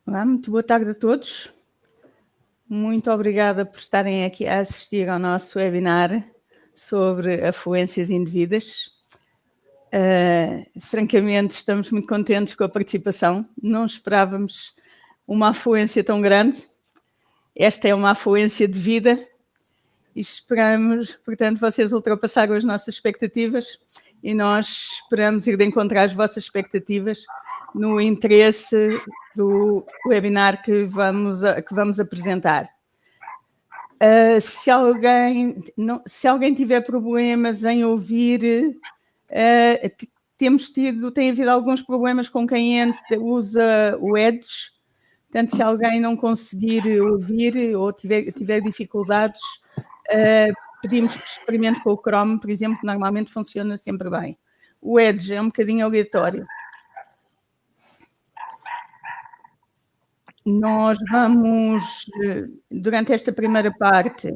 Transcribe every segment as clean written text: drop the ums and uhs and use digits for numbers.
Olá, muito boa tarde a todos. Muito obrigada por estarem aqui a assistir ao nosso webinar sobre afluências indevidas. Francamente, estamos muito contentes com a participação. Não esperávamos uma afluência tão grande. Esta é uma afluência devida e esperamos, portanto, vocês ultrapassaram as nossas expectativas e nós esperamos ir de encontro às vossas expectativas no interesse do webinar que vamos apresentar. Se alguém tiver problemas em ouvir, tem havido alguns problemas com quem usa o Edge. Portanto, se alguém não conseguir ouvir ou tiver dificuldades, pedimos que experimente com o Chrome, por exemplo, que normalmente funciona sempre bem. O Edge é um bocadinho aleatório. Nós vamos, durante esta primeira parte,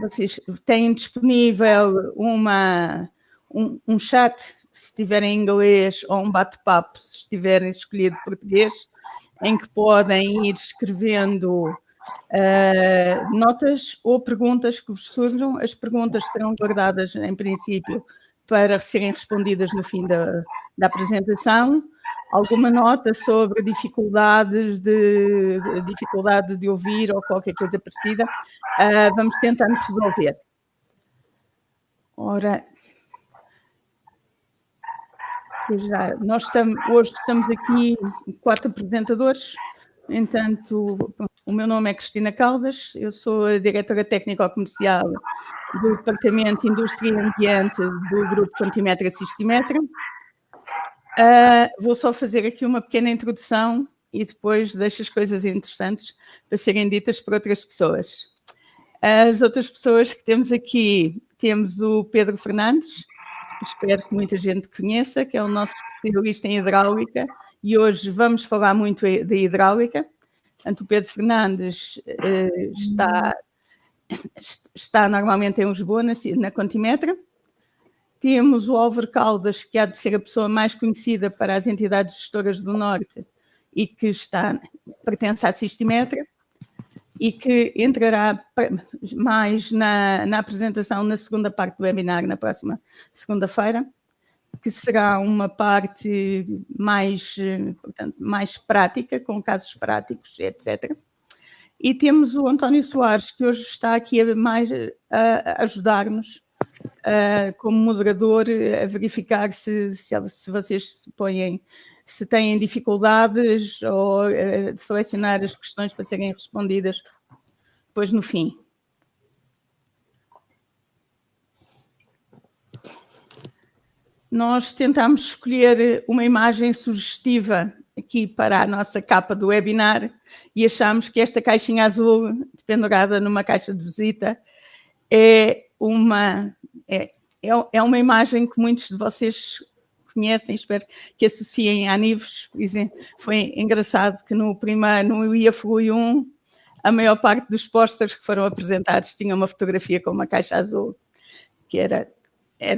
vocês têm disponível um chat, se tiverem inglês, ou um bate-papo, se tiverem escolhido português, em que podem ir escrevendo notas ou perguntas que vos surjam. As perguntas serão guardadas, em princípio, para serem respondidas no fim da apresentação. Alguma nota sobre dificuldade de ouvir ou qualquer coisa parecida, vamos tentando resolver. Ora, hoje estamos aqui 4 apresentadores. Entanto, o meu nome é Cristina Caldas, eu sou a diretora técnico-comercial do Departamento de Indústria e Ambiente do Grupo Quantimetra Sistimetra. Vou só fazer aqui uma pequena introdução e depois deixo as coisas interessantes para serem ditas por outras pessoas. As outras pessoas que temos aqui, temos o Pedro Fernandes, espero que muita gente conheça, que é o nosso especialista em hidráulica, e hoje vamos falar muito de hidráulica. Portanto, o Pedro Fernandes está normalmente em Lisboa, na Quantimetra. Temos o Álvaro Caldas, que há de ser a pessoa mais conhecida para as entidades gestoras do Norte e que pertence à Sistimetra e que entrará mais na apresentação na segunda parte do webinar, na próxima segunda-feira, que será uma parte portanto, mais prática, com casos práticos, etc. E temos o António Soares, que hoje está aqui a ajudar-nos como moderador, a verificar se vocês se têm dificuldades ou selecionar as questões para serem respondidas depois no fim. Nós tentámos escolher uma imagem sugestiva aqui para a nossa capa do webinar e achámos que esta caixinha azul, pendurada numa caixa de visita, é uma imagem que muitos de vocês conhecem, espero que associem à Nives. Por exemplo, foi engraçado que no IAFLUI 1, a maior parte dos pósteres que foram apresentados tinha uma fotografia com uma caixa azul, que era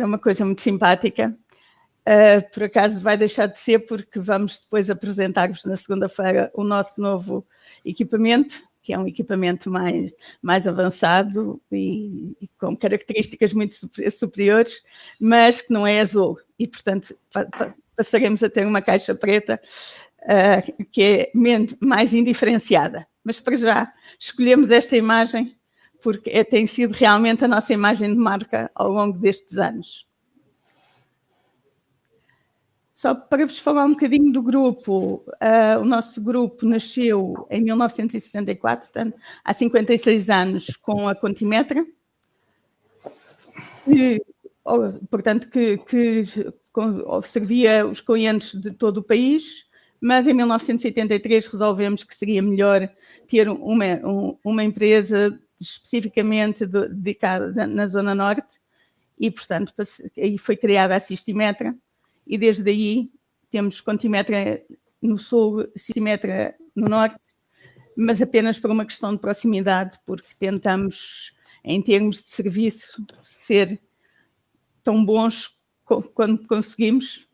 uma coisa muito simpática. Por acaso vai deixar de ser, porque vamos depois apresentar-vos na segunda-feira o nosso novo equipamento, que é um equipamento mais avançado e com características muito superiores, mas que não é azul. E, portanto, passaremos a ter uma caixa preta que é mais indiferenciada. Mas, para já, escolhemos esta imagem porque tem sido realmente a nossa imagem de marca ao longo destes anos. Só para vos falar um bocadinho do grupo, o nosso grupo nasceu em 1964, portanto, há 56 anos, com a Quantimetra, que servia os clientes de todo o país, mas em 1983 resolvemos que seria melhor ter uma empresa especificamente dedicada na Zona Norte e, portanto, aí foi criada a Sistimetra. E desde aí temos Quantimetra no sul, Sistimetra no norte, mas apenas por uma questão de proximidade, porque tentamos, em termos de serviço, ser tão bons quando conseguimos,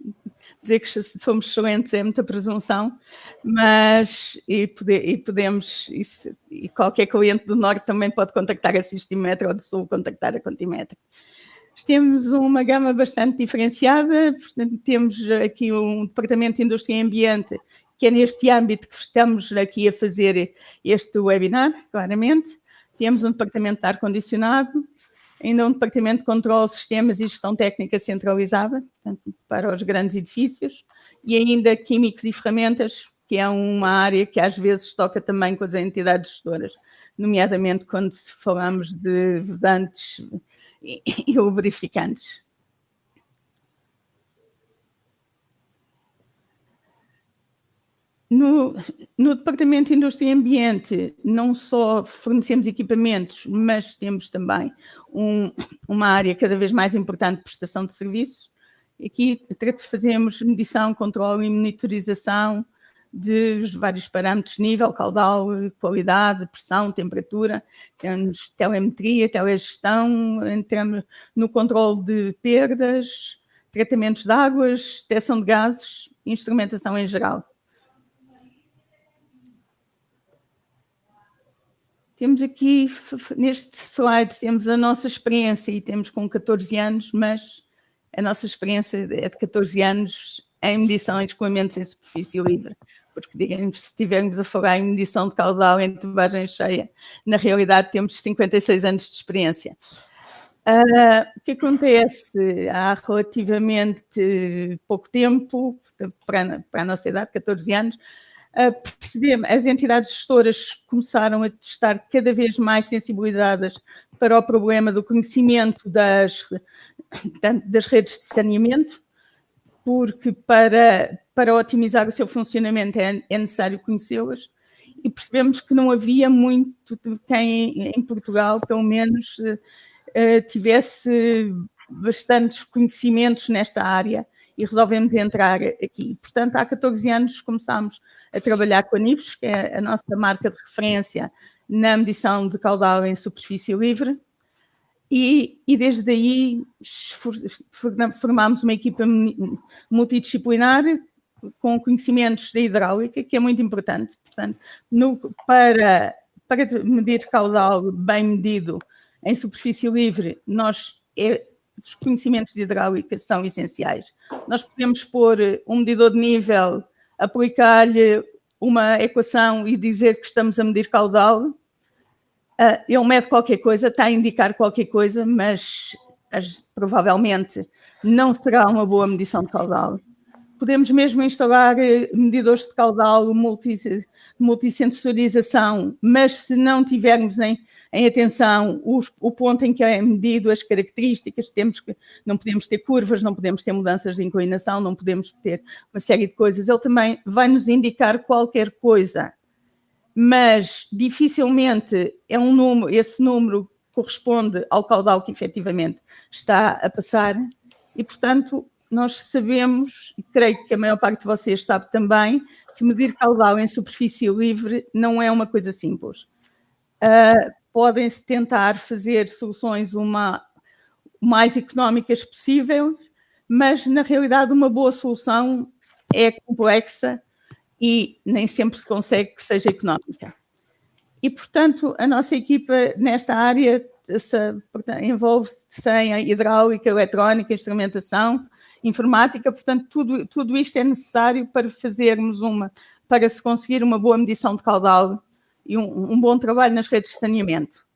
dizer que somos excelentes é muita presunção, mas podemos, e qualquer cliente do Norte também pode contactar a Sistimetro ou do Sul contactar a Contimetro. Temos uma gama bastante diferenciada, portanto, temos aqui um departamento de Indústria e Ambiente, que é neste âmbito que estamos aqui a fazer este webinar, claramente. Temos um departamento de ar-condicionado, ainda um departamento de controle de sistemas e gestão técnica centralizada, portanto, para os grandes edifícios, e ainda químicos e ferramentas, que é uma área que às vezes toca também com as entidades gestoras, nomeadamente quando falamos de vedantes e lubrificantes. No Departamento de Indústria e Ambiente, não só fornecemos equipamentos, mas temos também uma área cada vez mais importante de prestação de serviços. Aqui fazemos medição, controle e monitorização dos vários parâmetros de nível, caudal, qualidade, pressão, temperatura. Temos telemetria, telegestão, entramos no controle de perdas, tratamentos de águas, detecção de gases, instrumentação em geral. Temos aqui, neste slide, temos a nossa experiência e temos com 14 anos, mas a nossa experiência é de 14 anos em medição e escoamentos em superfície livre, porque, digamos, se estivermos a falar em medição de caudal em tubagem cheia, na realidade temos 56 anos de experiência. O que acontece? Há relativamente pouco tempo, para a nossa idade, 14 anos, percebemos, as entidades gestoras começaram a estar cada vez mais sensibilizadas para o problema do conhecimento das redes de saneamento, porque para otimizar o seu funcionamento é necessário conhecê-las, e percebemos que não havia muito de quem em Portugal, pelo menos, tivesse bastantes conhecimentos nesta área, e resolvemos entrar aqui. Portanto, há 14 anos começámos a trabalhar com a NIFES, que é a nossa marca de referência na medição de caudal em superfície livre, e desde aí formámos uma equipa multidisciplinar com conhecimentos da hidráulica, que é muito importante. Portanto, para medir caudal bem medido em superfície livre, os conhecimentos de hidráulica são essenciais. Nós podemos pôr um medidor de nível, aplicar-lhe uma equação e dizer que estamos a medir caudal. Ele mede qualquer coisa, está a indicar qualquer coisa, mas provavelmente não será uma boa medição de caudal. Podemos mesmo instalar medidores de caudal, multissensorização, mas se não tivermos em atenção o ponto em que é medido, as características, não podemos ter curvas, não podemos ter mudanças de inclinação, não podemos ter uma série de coisas. Ele também vai nos indicar qualquer coisa, mas dificilmente esse número corresponde ao caudal que efetivamente está a passar, e, portanto, nós sabemos, e creio que a maior parte de vocês sabe também, que medir caudal em superfície livre não é uma coisa simples. Podem-se tentar fazer soluções o mais económicas possível, mas, na realidade, uma boa solução é complexa e nem sempre se consegue que seja económica. E, portanto, a nossa equipa nesta área envolve-se em hidráulica, eletrónica, instrumentação, informática, portanto, tudo isto é necessário para para se conseguir uma boa medição de caudal e um bom trabalho nas redes de saneamento.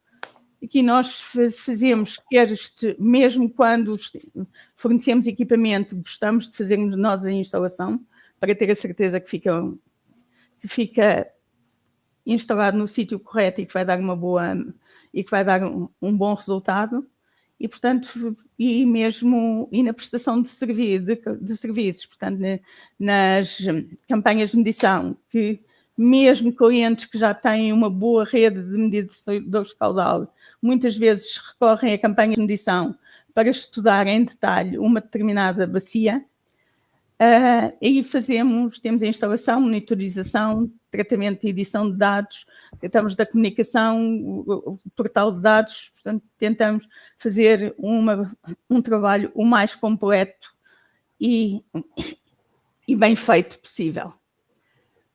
Aqui nós fazemos, mesmo quando fornecemos equipamento, gostamos de fazermos nós a instalação, para ter a certeza que fica instalado no sítio correto e que vai dar um bom resultado. E, portanto, e na prestação de serviços, portanto, nas campanhas de medição, que mesmo clientes que já têm uma boa rede de medidores de caudal, muitas vezes recorrem a campanhas de medição para estudar em detalhe uma determinada bacia. Aí temos a instalação, monitorização, tratamento e edição de dados, tratamos da comunicação, o portal de dados, portanto, tentamos fazer um trabalho o mais completo e e bem feito possível.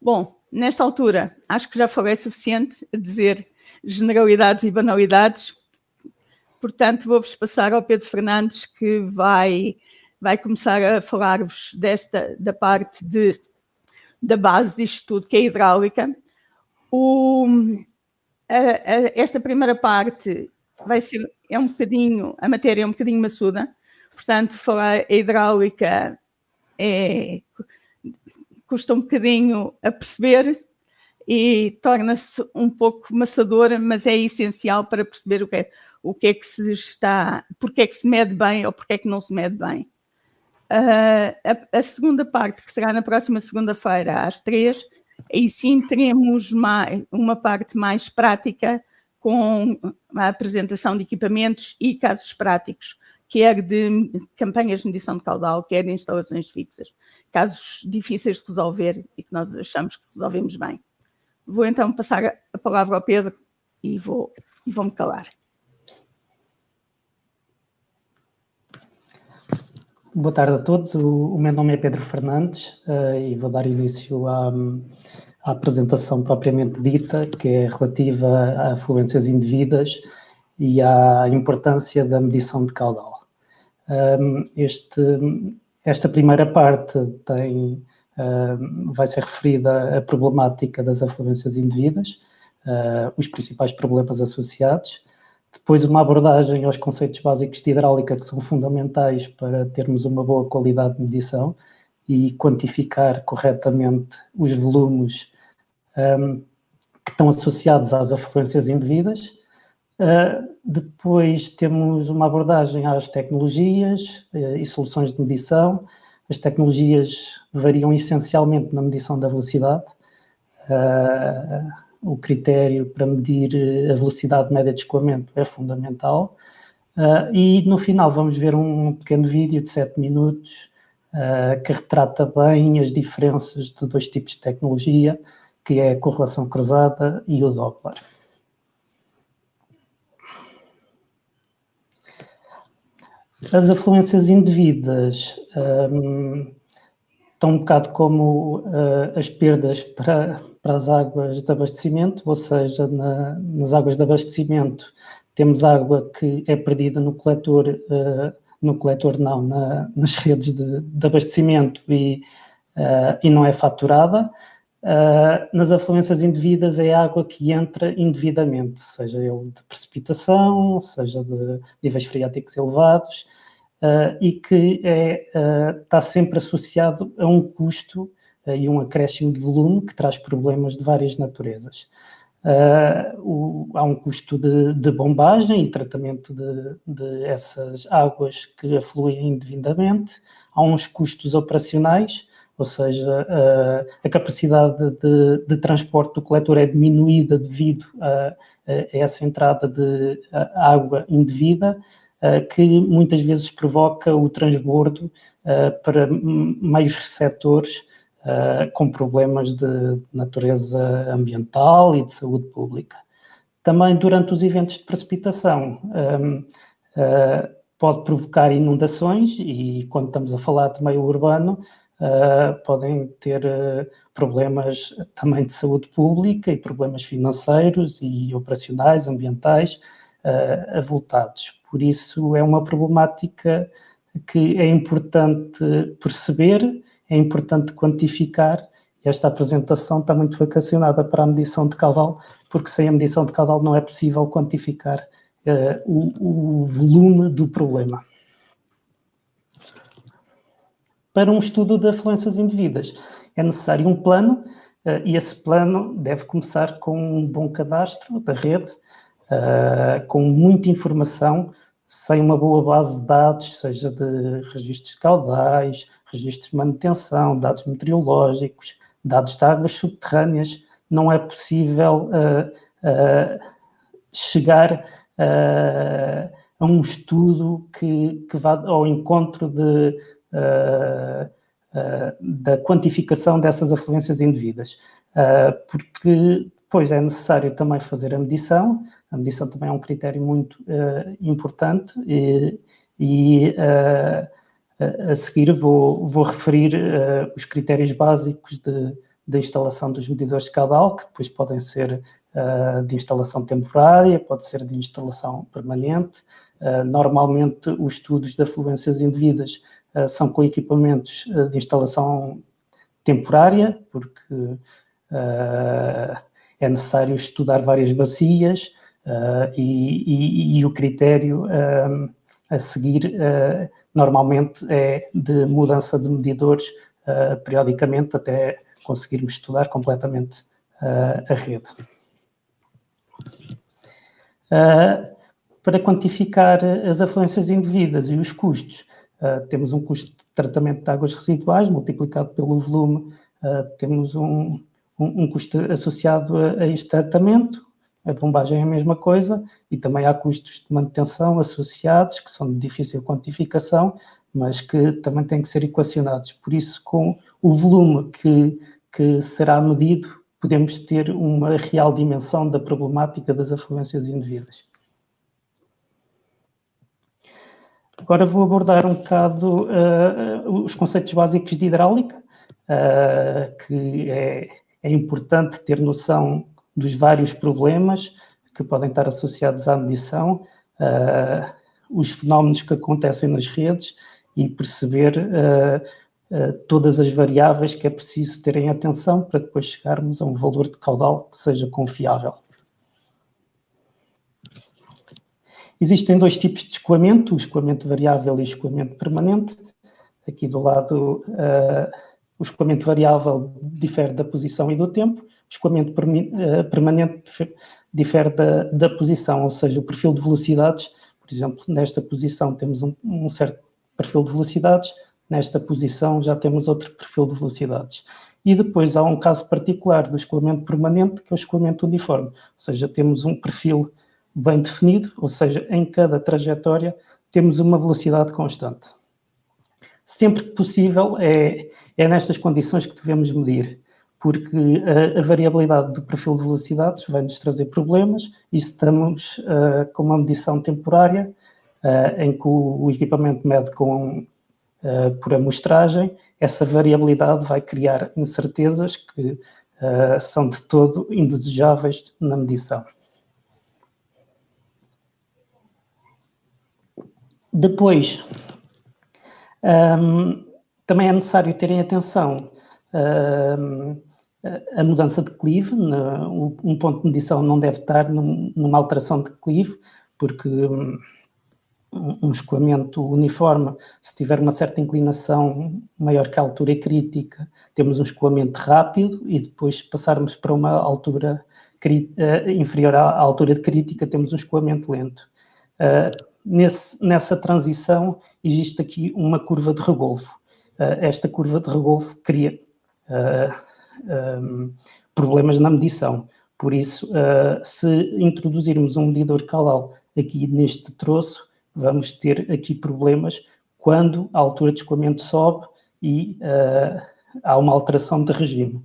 Bom, nesta altura, acho que já falei suficiente a dizer generalidades e banalidades, portanto, vou-vos passar ao Pedro Fernandes, que vai começar a falar-vos da parte da base disto tudo, que é a hidráulica. Esta primeira parte a matéria é um bocadinho maçuda, portanto, falar a hidráulica custa um bocadinho a perceber e torna-se um pouco maçadora, mas é essencial para perceber o que é que se está, porque é que se mede bem ou porque é que não se mede bem. A segunda parte, que será na próxima segunda-feira, às 3, aí sim teremos uma parte mais prática, com a apresentação de equipamentos e casos práticos, quer de campanhas de medição de caudal, quer de instalações fixas. Casos difíceis de resolver e que nós achamos que resolvemos bem. Vou então passar a palavra ao Pedro e vou-me calar. Boa tarde a todos, o meu nome é Pedro Fernandes e vou dar início à apresentação propriamente dita, que é relativa a afluências indevidas e à importância da medição de caudal. Esta primeira parte vai ser referida à problemática das afluências indevidas, os principais problemas associados. Depois, uma abordagem aos conceitos básicos de hidráulica, que são fundamentais para termos uma boa qualidade de medição e quantificar corretamente os volumes que estão associados às afluências indevidas. Depois temos uma abordagem às tecnologias e soluções de medição. As tecnologias variam essencialmente na medição da velocidade. O critério para medir a velocidade média de escoamento é fundamental. E no final vamos ver um pequeno vídeo de 7 minutos que retrata bem as diferenças de dois tipos de tecnologia, que é a correlação cruzada e o Doppler. As afluências indevidas estão um bocado como as perdas para as águas de abastecimento, ou seja, nas águas de abastecimento temos água que é perdida no coletor não, nas redes de abastecimento e não é faturada. Nas afluências indevidas é água que entra indevidamente, seja ele de precipitação, seja de níveis freáticos elevados, e que está sempre associado a um custo e um acréscimo de volume que traz problemas de várias naturezas. Há um custo de bombagem e tratamento de essas águas que afluem indevidamente, há uns custos operacionais, ou seja, a capacidade de transporte do coletor é diminuída devido a essa entrada de água indevida, que muitas vezes provoca o transbordo para meios receptores com problemas de natureza ambiental e de saúde pública. Também durante os eventos de precipitação pode provocar inundações e quando estamos a falar de meio urbano podem ter problemas também de saúde pública e problemas financeiros e operacionais, ambientais avultados. Por isso é uma problemática que é importante perceber, é importante quantificar. Esta apresentação está muito vocacionada para a medição de caudal, porque sem a medição de caudal não é possível quantificar o volume do problema. Para um estudo de afluências indevidas é necessário um plano e esse plano deve começar com um bom cadastro da rede, com muita informação, sem uma boa base de dados, seja de registros de caudais, registros de manutenção, dados meteorológicos, dados de águas subterrâneas, não é possível chegar a um estudo que vá ao encontro da quantificação dessas afluências indevidas, porque depois é necessário também fazer a medição também é um critério muito importante e A seguir vou referir os critérios básicos de instalação dos medidores de caudal, que depois podem ser de instalação temporária, pode ser de instalação permanente. Normalmente, os estudos de afluências indevidas são com equipamentos de instalação temporária, porque é necessário estudar várias bacias e o critério a seguir normalmente é de mudança de medidores periodicamente até conseguirmos estudar completamente a rede. Para quantificar as afluências indevidas e os custos, temos um custo de tratamento de águas residuais multiplicado pelo volume, temos um custo associado a este tratamento. A bombagem é a mesma coisa e também há custos de manutenção associados, que são de difícil quantificação, mas que também têm que ser equacionados. Por isso, com o volume que será medido, podemos ter uma real dimensão da problemática das afluências indevidas. Agora vou abordar um bocado os conceitos básicos de hidráulica, que é importante ter noção dos vários problemas que podem estar associados à medição, os fenómenos que acontecem nas redes e perceber todas as variáveis que é preciso terem atenção para depois chegarmos a um valor de caudal que seja confiável. Existem dois tipos de escoamento, o escoamento variável e o escoamento permanente. Aqui do lado, o escoamento variável difere da posição e do tempo, o escoamento permanente difere da posição, ou seja, o perfil de velocidades. Por exemplo, nesta posição temos um certo perfil de velocidades, nesta posição já temos outro perfil de velocidades. E depois há um caso particular do escoamento permanente, que é o escoamento uniforme, ou seja, temos um perfil bem definido, ou seja, em cada trajetória temos uma velocidade constante. Sempre que possível é nestas condições que devemos medir, porque a variabilidade do perfil de velocidades vai nos trazer problemas e se estamos com uma medição temporária, em que o equipamento mede por amostragem, essa variabilidade vai criar incertezas que são de todo indesejáveis na medição. Depois, também é necessário terem atenção a mudança de clive. Um ponto de medição não deve estar numa alteração de clive, porque um escoamento uniforme, se tiver uma certa inclinação maior que a altura crítica, temos um escoamento rápido e depois se passarmos para uma altura inferior à altura de crítica, temos um escoamento lento. Nessa transição existe aqui uma curva de regolfo. Esta curva de regolfo cria problemas na medição. Por isso, se introduzirmos um medidor caudal aqui neste troço, vamos ter aqui problemas quando a altura de escoamento sobe e há uma alteração de regime.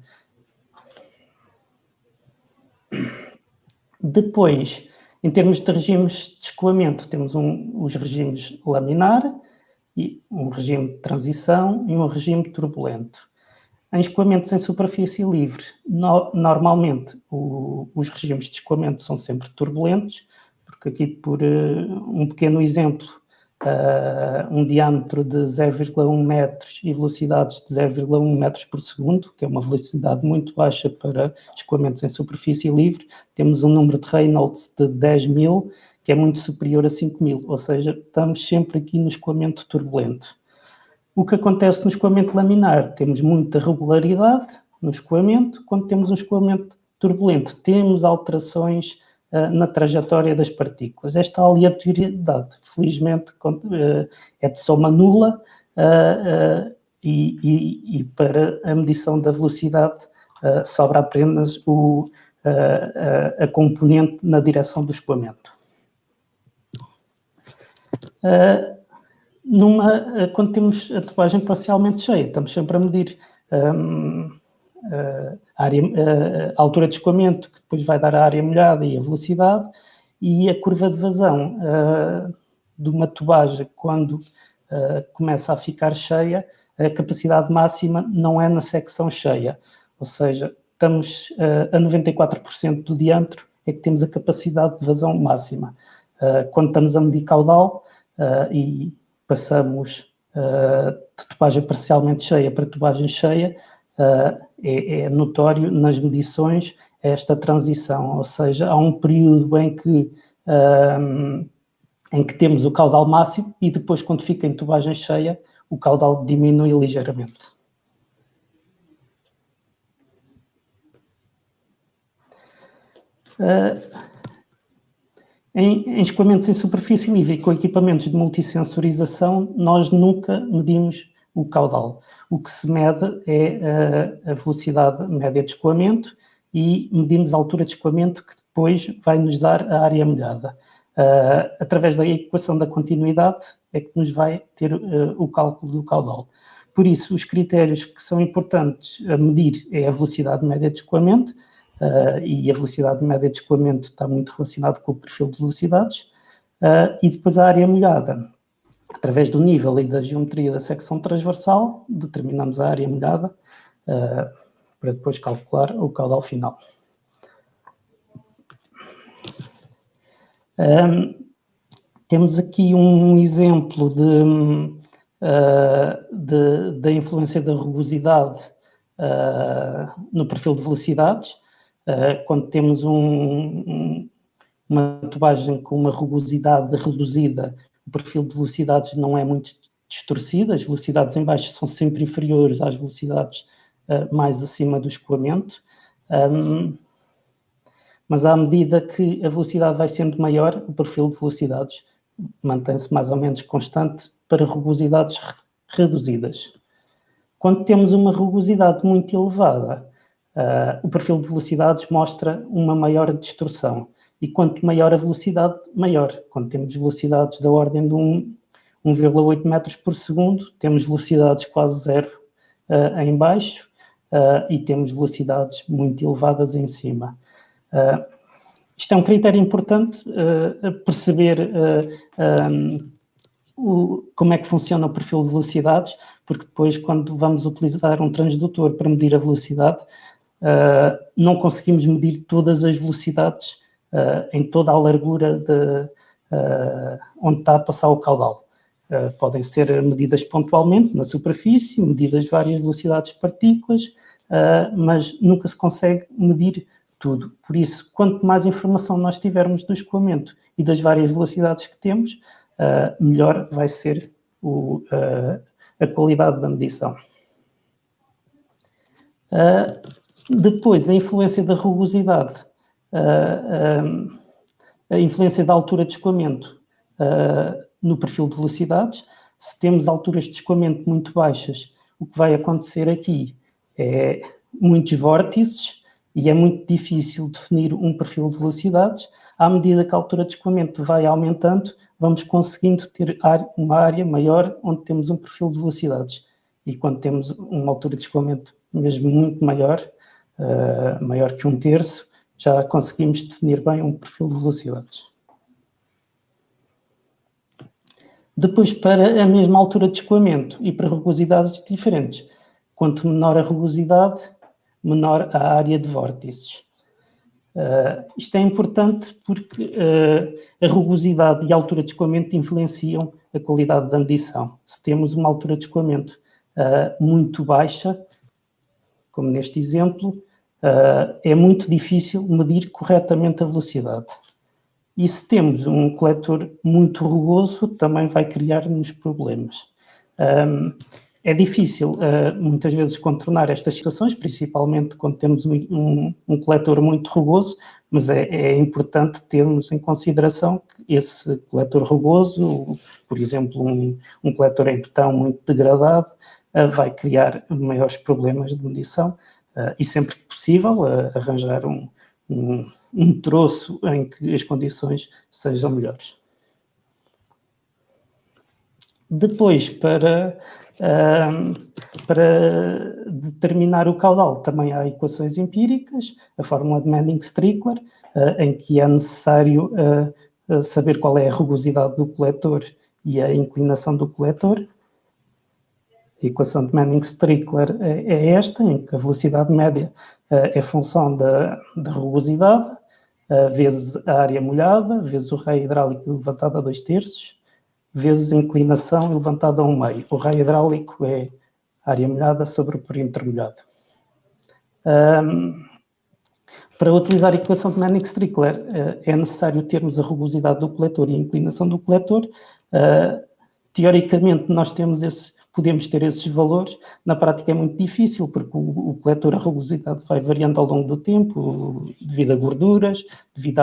Depois, em termos de regimes de escoamento, temos os regimes laminar, e um regime de transição e um regime turbulento. Em escoamentos em superfície livre, normalmente os regimes de escoamento são sempre turbulentos, porque aqui por um pequeno exemplo, um diâmetro de 0,1 metros e velocidades de 0,1 metros por segundo, que é uma velocidade muito baixa para escoamentos em superfície livre, temos um número de Reynolds de 10.000, que é muito superior a 5.000, ou seja, estamos sempre aqui no escoamento turbulento. O que acontece no escoamento laminar? Temos muita regularidade no escoamento. Quando temos um escoamento turbulento, temos alterações na trajetória das partículas. Esta aleatoriedade, felizmente, é de soma nula e para a medição da velocidade sobra apenas a componente na direção do escoamento. Quando temos a tubagem parcialmente cheia, estamos sempre a medir a altura de escoamento, que depois vai dar a área molhada e a velocidade, e a curva de vazão de uma tubagem, quando começa a ficar cheia, a capacidade máxima não é na secção cheia, ou seja, estamos a 94% do diâmetro é que temos a capacidade de vazão máxima. Quando estamos a medir caudal e passamos de tubagem parcialmente cheia para tubagem cheia, é notório nas medições esta transição, ou seja, há um período em que temos o caudal máximo e depois, quando fica em tubagem cheia, o caudal diminui ligeiramente. Em escoamentos em superfície livre e com equipamentos de multissensorização, nós nunca medimos o caudal. O que se mede é a velocidade média de escoamento e medimos a altura de escoamento, que depois vai nos dar a área molhada. Através da equação da continuidade é que nos vai ter o cálculo do caudal. Por isso, os critérios que são importantes a medir é a velocidade média de escoamento, e a velocidade média de escoamento está muito relacionada com o perfil de velocidades, e depois a área molhada. Através do nível e da geometria da secção transversal, determinamos a área molhada para depois calcular o caudal final. Temos aqui um exemplo da influência da rugosidade no perfil de velocidades. Quando temos uma tubagem com uma rugosidade reduzida, o perfil de velocidades não é muito distorcido, as velocidades em baixo são sempre inferiores às velocidades mais acima do escoamento, mas à medida que a velocidade vai sendo maior, o perfil de velocidades mantém-se mais ou menos constante para rugosidades reduzidas. Quando temos uma rugosidade muito elevada, o perfil de velocidades mostra uma maior distorção. E quanto maior a velocidade, maior. Quando temos velocidades da ordem de 1,8 metros por segundo, temos velocidades quase zero em baixo e temos velocidades muito elevadas em cima. Isto é um critério importante perceber como é que funciona o perfil de velocidades, porque depois, quando vamos utilizar um transdutor para medir a velocidade, não conseguimos medir todas as velocidades em toda a largura onde está a passar o caudal. Podem ser medidas pontualmente na superfície, medidas várias velocidades de partículas, mas nunca se consegue medir tudo. Por isso, quanto mais informação nós tivermos do escoamento e das várias velocidades que temos, melhor vai ser a qualidade da medição. Depois, a influência da rugosidade, a influência da altura de escoamento no perfil de velocidades. Se temos alturas de escoamento muito baixas, o que vai acontecer aqui é muitos vórtices e é muito difícil definir um perfil de velocidades. À medida que a altura de escoamento vai aumentando, vamos conseguindo ter uma área maior onde temos um perfil de velocidades. E quando temos uma altura de escoamento mesmo muito maior, maior que 1/3, já conseguimos definir bem um perfil de velocidades. Depois, para a mesma altura de escoamento e para rugosidades diferentes, quanto menor a rugosidade, menor a área de vórtices. Isto é importante porque a rugosidade e a altura de escoamento influenciam a qualidade da medição. Se temos uma altura de escoamento muito baixa, como neste exemplo, é muito difícil medir corretamente a velocidade. E se temos um coletor muito rugoso, também vai criar-nos problemas. É difícil, muitas vezes, contornar estas situações, principalmente quando temos um coletor muito rugoso, mas é importante termos em consideração que esse coletor rugoso, por exemplo, um coletor em betão muito degradado, vai criar maiores problemas de medição e, sempre que possível, arranjar um troço em que as condições sejam melhores. Depois, para determinar o caudal, também há equações empíricas, a fórmula de Manning-Strickler, em que é necessário saber qual é a rugosidade do coletor e a inclinação do coletor. A equação de Manning-Strickler é esta, em que a velocidade média é função da rugosidade, vezes a área molhada, vezes o raio hidráulico levantado a 2/3, vezes a inclinação levantada a 1/2. O raio hidráulico é a área molhada sobre o perímetro molhado. Para utilizar a equação de Manning-Strickler é necessário termos a rugosidade do coletor e a inclinação do coletor. Teoricamente, podemos ter esses valores. Na prática é muito difícil, porque o coletor, a rugosidade vai variando ao longo do tempo, devido a gorduras, devido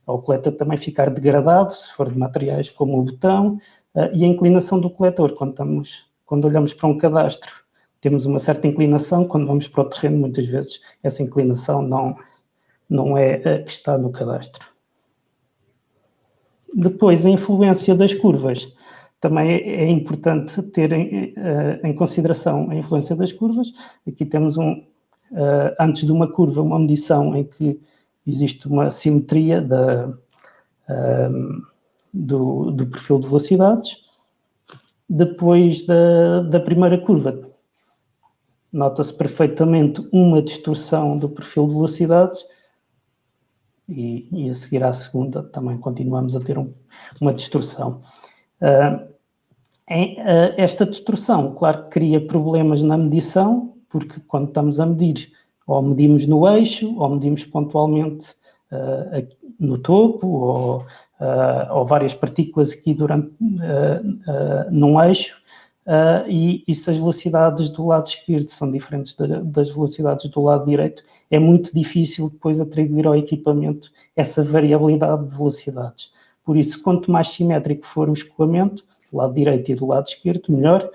ao coletor também ficar degradado, se for de materiais como o botão, e a inclinação do coletor. Quando olhamos para um cadastro, temos uma certa inclinação, quando vamos para o terreno, muitas vezes essa inclinação não é a que está no cadastro. Depois, a influência das curvas. Também é importante ter em consideração a influência das curvas. Aqui temos, antes de uma curva, uma medição em que existe uma simetria do perfil de velocidades. Depois da primeira curva, nota-se perfeitamente uma distorção do perfil de velocidades e a seguir à segunda também continuamos a ter uma distorção. Esta distorção, claro que cria problemas na medição, porque quando estamos a medir, ou medimos no eixo, ou medimos pontualmente no topo, ou várias partículas aqui num eixo, e se as velocidades do lado esquerdo são diferentes das velocidades do lado direito, é muito difícil depois atribuir ao equipamento essa variabilidade de velocidades. Por isso, quanto mais simétrico for o escoamento, do lado direito e do lado esquerdo, melhor.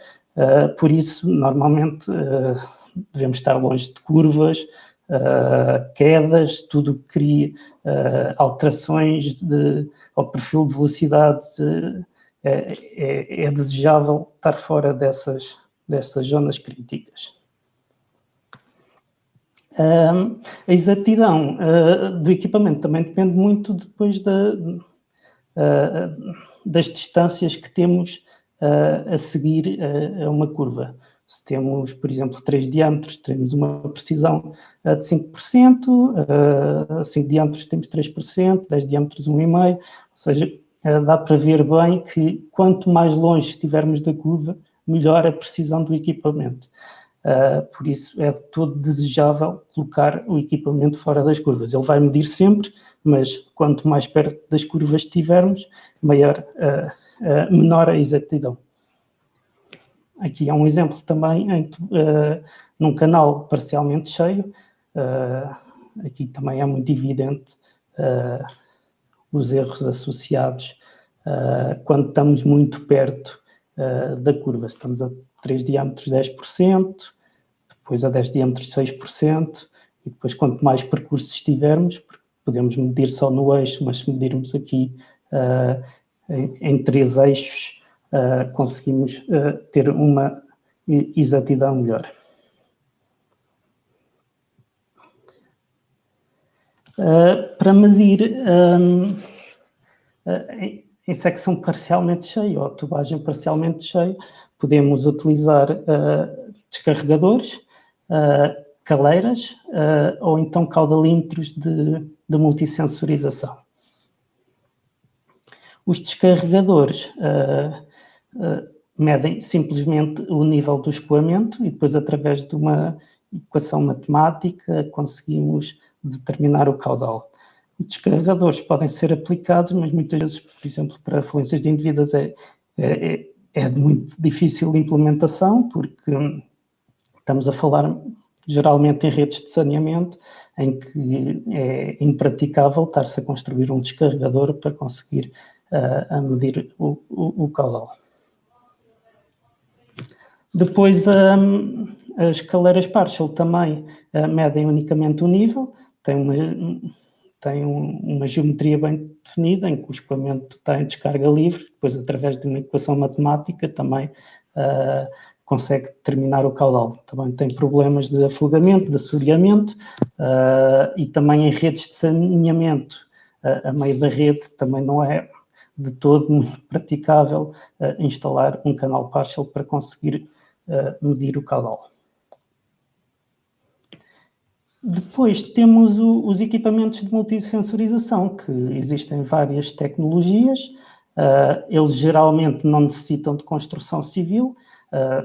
Por isso, normalmente, devemos estar longe de curvas, quedas, tudo que crie alterações ao perfil de velocidades. É desejável estar fora dessas zonas críticas. A exatidão do equipamento também depende muito depois das distâncias que temos a seguir a uma curva. Se temos, por exemplo, 3 diâmetros, temos uma precisão de 5%, 5 diâmetros temos 3%, 10 diâmetros 1,5%, ou seja, dá para ver bem que quanto mais longe estivermos da curva, melhor a precisão do equipamento. Por isso é de todo desejável colocar o equipamento fora das curvas. Ele vai medir sempre, mas quanto mais perto das curvas estivermos, menor a exatidão. Aqui há um exemplo também num canal parcialmente cheio. Aqui também é muito evidente os erros associados quando estamos muito perto da curva. Se estamos a 3 diâmetros 10%, depois a 10 diâmetros 6%, e depois quanto mais percurso estivermos, podemos medir só no eixo, mas se medirmos aqui em 3 eixos, conseguimos ter uma exatidão melhor. Para medir em secção parcialmente cheia ou tubagem parcialmente cheia, podemos utilizar descarregadores, caleiras ou então caudalímetros de multissensorização. Os descarregadores medem simplesmente o nível do escoamento e depois, através de uma equação matemática, conseguimos determinar o caudal. Os descarregadores podem ser aplicados, mas muitas vezes, por exemplo, para fluências de indevidas é de muito difícil implementação, porque estamos a falar geralmente em redes de saneamento, em que é impraticável estar-se a construir um descarregador para conseguir a medir o caudal. Depois, as caleiras Partial também medem unicamente o nível, tem uma geometria bem definida, em que o escoamento está em descarga livre, depois, através de uma equação matemática, também consegue determinar o caudal. Também tem problemas de afogamento, de assoreamento, e também em redes de saneamento, a meio da rede também não é de todo muito praticável instalar um canal partial para conseguir medir o caudal. Depois temos os equipamentos de multissensorização, que existem várias tecnologias. Eles geralmente não necessitam de construção civil,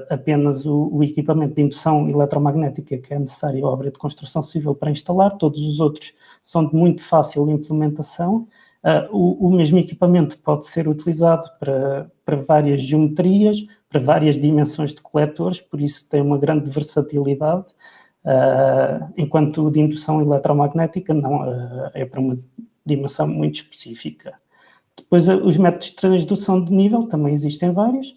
apenas o equipamento de indução eletromagnética que é necessário a obra de construção civil para instalar. Todos os outros são de muito fácil implementação. O mesmo equipamento pode ser utilizado para várias geometrias, para várias dimensões de coletores, por isso tem uma grande versatilidade. Enquanto o de indução eletromagnética não, é para uma dimensão muito específica. Depois, os métodos de transdução de nível, também existem vários,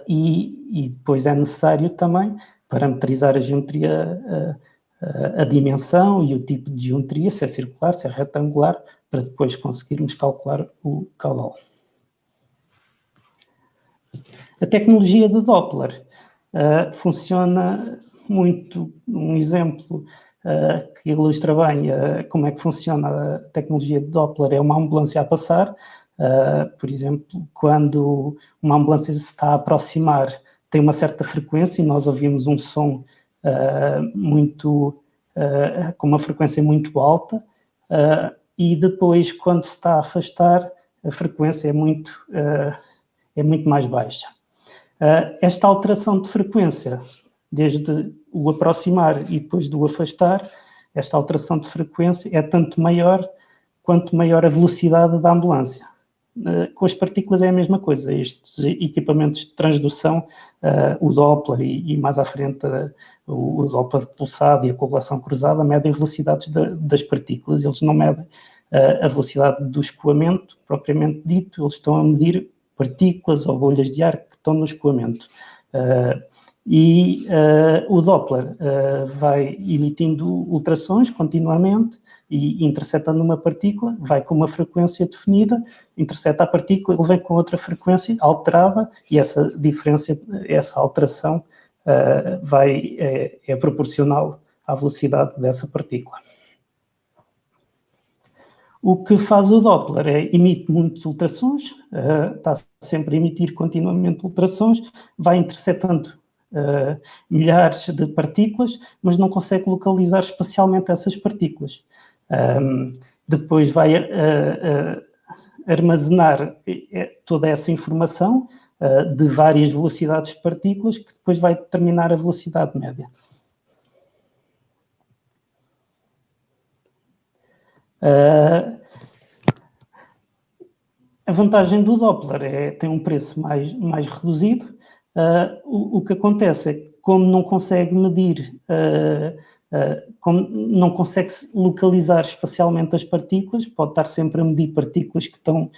e depois é necessário também parametrizar a geometria, a dimensão e o tipo de geometria, se é circular, se é retangular, para depois conseguirmos calcular o caudal. A tecnologia de Doppler funciona muito, um exemplo que ilustra bem como é que funciona a tecnologia de Doppler é uma ambulância a passar. Por exemplo, quando uma ambulância se está a aproximar, tem uma certa frequência e nós ouvimos um som com uma frequência muito alta, e depois, quando se está a afastar, a frequência é muito mais baixa. Esta alteração de frequência, desde o aproximar e depois do afastar, esta alteração de frequência é tanto maior quanto maior a velocidade da ambulância. Com as partículas é a mesma coisa. Estes equipamentos de transdução, o Doppler e mais à frente o Doppler pulsado e a correlação cruzada, medem velocidades das partículas. Eles não medem a velocidade do escoamento, propriamente dito, eles estão a medir partículas ou bolhas de ar que estão no escoamento. O Doppler vai emitindo ultrassons continuamente e interceptando uma partícula, vai com uma frequência definida, intercepta a partícula, ele vem com outra frequência alterada e essa diferença, essa alteração é proporcional à velocidade dessa partícula. O que faz o Doppler é emite muitos ultrassons, está sempre a emitir continuamente ultrassons, vai interceptando milhares de partículas, mas não consegue localizar espacialmente essas partículas. Depois vai armazenar toda essa informação de várias velocidades de partículas, que depois vai determinar a velocidade média. A vantagem do Doppler tem um preço mais reduzido. O que acontece é que, como não consegue medir, como não consegue localizar espacialmente as partículas, pode estar sempre a medir partículas que estão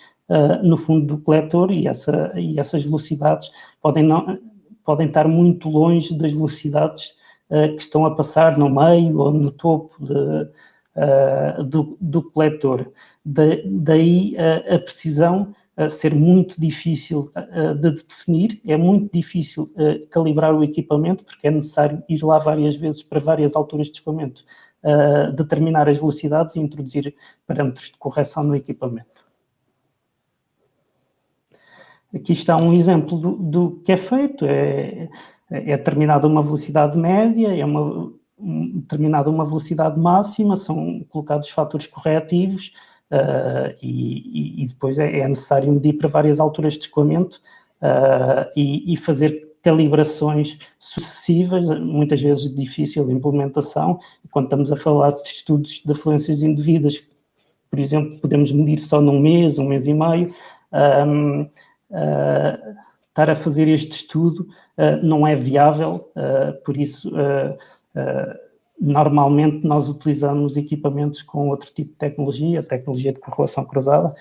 no fundo do coletor e essas velocidades podem estar muito longe das velocidades que estão a passar no meio ou no topo do coletor. Daí a precisão ser muito difícil de definir, é muito difícil calibrar o equipamento, porque é necessário ir lá várias vezes para várias alturas de escoamento, determinar as velocidades e introduzir parâmetros de correção no equipamento. Aqui está um exemplo do que é feito, é determinada uma velocidade média, determinada uma velocidade máxima, são colocados fatores corretivos, e depois é necessário medir para várias alturas de escoamento e fazer calibrações sucessivas, muitas vezes de difícil implementação. Quando estamos a falar de estudos de afluências indevidas, por exemplo, podemos medir só num mês, um mês e meio, estar a fazer este estudo não é viável, por isso normalmente nós utilizamos equipamentos com outro tipo de tecnologia, a tecnologia de correlação cruzada,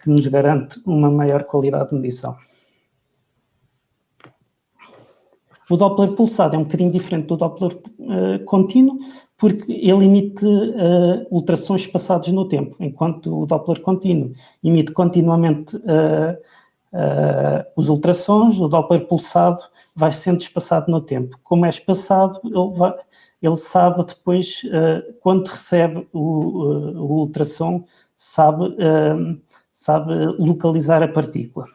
que nos garante uma maior qualidade de medição. O Doppler pulsado é um bocadinho diferente do Doppler contínuo, porque ele emite ultrassons espaçados no tempo, enquanto o Doppler contínuo emite continuamente os ultrassons. O Doppler pulsado vai sendo espaçado no tempo. Como é espaçado, ele sabe depois, quando recebe o ultrassom, sabe sabe localizar a partícula.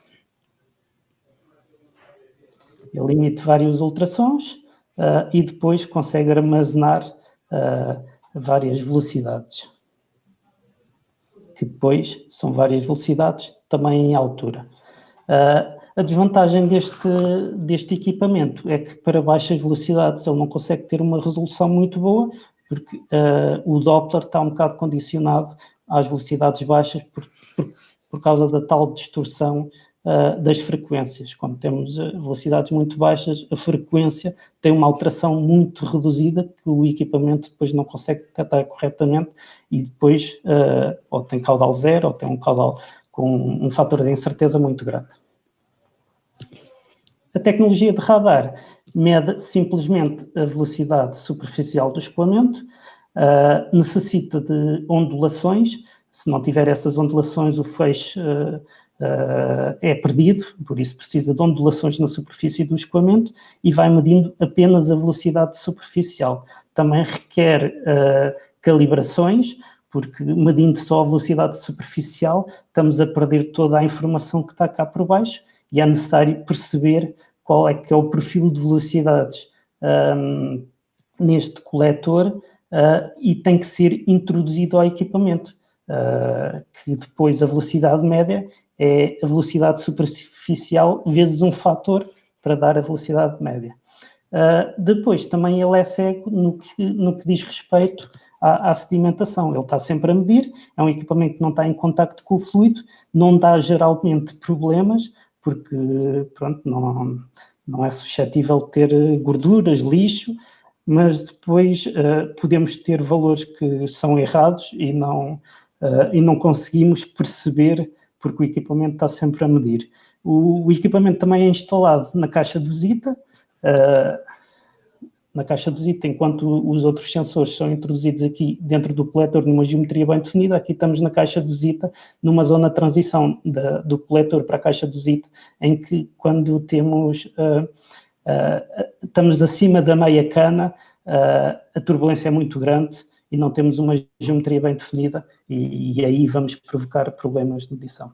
Ele emite vários ultrassons e depois consegue armazenar várias velocidades, que depois são várias velocidades também em altura. A desvantagem deste equipamento é que para baixas velocidades ele não consegue ter uma resolução muito boa, porque o Doppler está um bocado condicionado às velocidades baixas por causa da tal distorção das frequências. Quando temos velocidades muito baixas, a frequência tem uma alteração muito reduzida que o equipamento depois não consegue detectar corretamente e depois ou tem caudal zero ou tem um caudal com um fator de incerteza muito grande. A tecnologia de radar mede simplesmente a velocidade superficial do escoamento, necessita de ondulações. Se não tiver essas ondulações, o feixe é perdido, por isso precisa de ondulações na superfície do escoamento e vai medindo apenas a velocidade superficial. Também requer calibrações, porque medindo só a velocidade superficial, estamos a perder toda a informação que está cá por baixo e é necessário perceber qual é que é o perfil de velocidades neste coletor e tem que ser introduzido ao equipamento. Que depois a velocidade média é a velocidade superficial vezes um fator para dar a velocidade média. Depois, também ele é cego no que diz respeito à sedimentação. Ele está sempre a medir, é um equipamento que não está em contacto com o fluido, não dá geralmente problemas, porque pronto, não é suscetível de ter gorduras, lixo, mas depois podemos ter valores que são errados e não conseguimos perceber porque o equipamento está sempre a medir. O equipamento também é instalado na caixa de visita, enquanto os outros sensores são introduzidos aqui dentro do coletor numa geometria bem definida, aqui estamos na caixa de visita, numa zona de transição do coletor para a caixa de visita, em que quando estamos acima da meia cana, a turbulência é muito grande e não temos uma geometria bem definida e aí vamos provocar problemas de medição.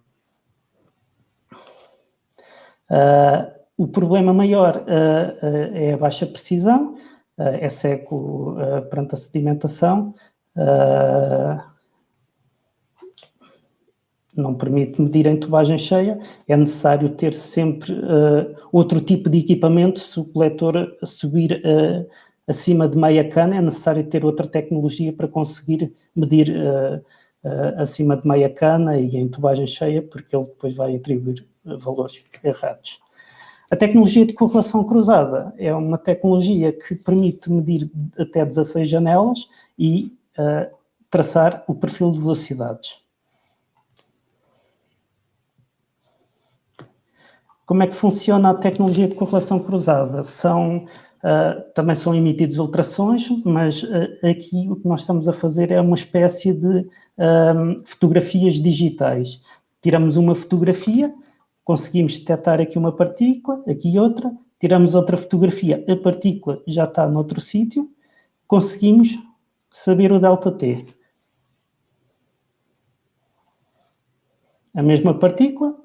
O problema maior é a baixa precisão, é cego perante a sedimentação, não permite medir em tubagem cheia, é necessário ter sempre outro tipo de equipamento. Se o coletor subir acima de meia cana, é necessário ter outra tecnologia para conseguir medir acima de meia cana e em tubagem cheia, porque ele depois vai atribuir valores errados. A tecnologia de correlação cruzada é uma tecnologia que permite medir até 16 janelas e traçar o perfil de velocidades. Como é que funciona a tecnologia de correlação cruzada? Também são emitidos ultrassons, mas aqui o que nós estamos a fazer é uma espécie de fotografias digitais. Tiramos uma fotografia, conseguimos detectar aqui uma partícula, aqui outra, tiramos outra fotografia, a partícula já está noutro sítio, conseguimos saber o ΔT. A mesma partícula,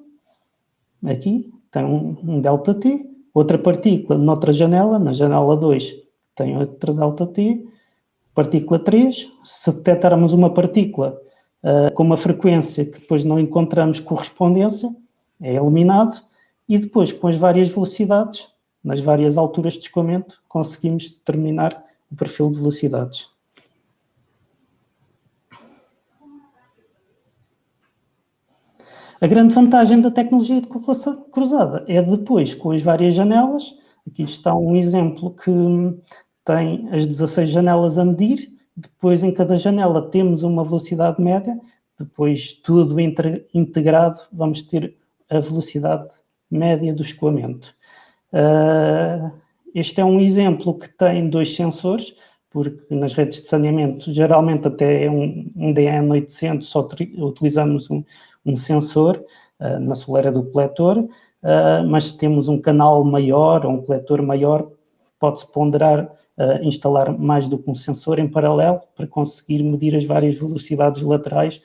aqui, tem um ΔT, outra partícula noutra janela, na janela 2 tem outra ΔT, partícula 3, se detectarmos uma partícula com uma frequência que depois não encontramos correspondência, é eliminado, e depois com as várias velocidades, nas várias alturas de escoamento, conseguimos determinar o perfil de velocidades. A grande vantagem da tecnologia de correlação cruzada é depois, com as várias janelas, aqui está um exemplo que tem as 16 janelas a medir, depois em cada janela temos uma velocidade média, depois tudo integrado vamos ter a velocidade média do escoamento. Este é um exemplo que tem 2 sensores, porque nas redes de saneamento, geralmente até um DN800, só utilizamos um sensor na soleira do coletor, mas se temos um canal maior ou um coletor maior, pode-se ponderar instalar mais do que um sensor em paralelo para conseguir medir as várias velocidades laterais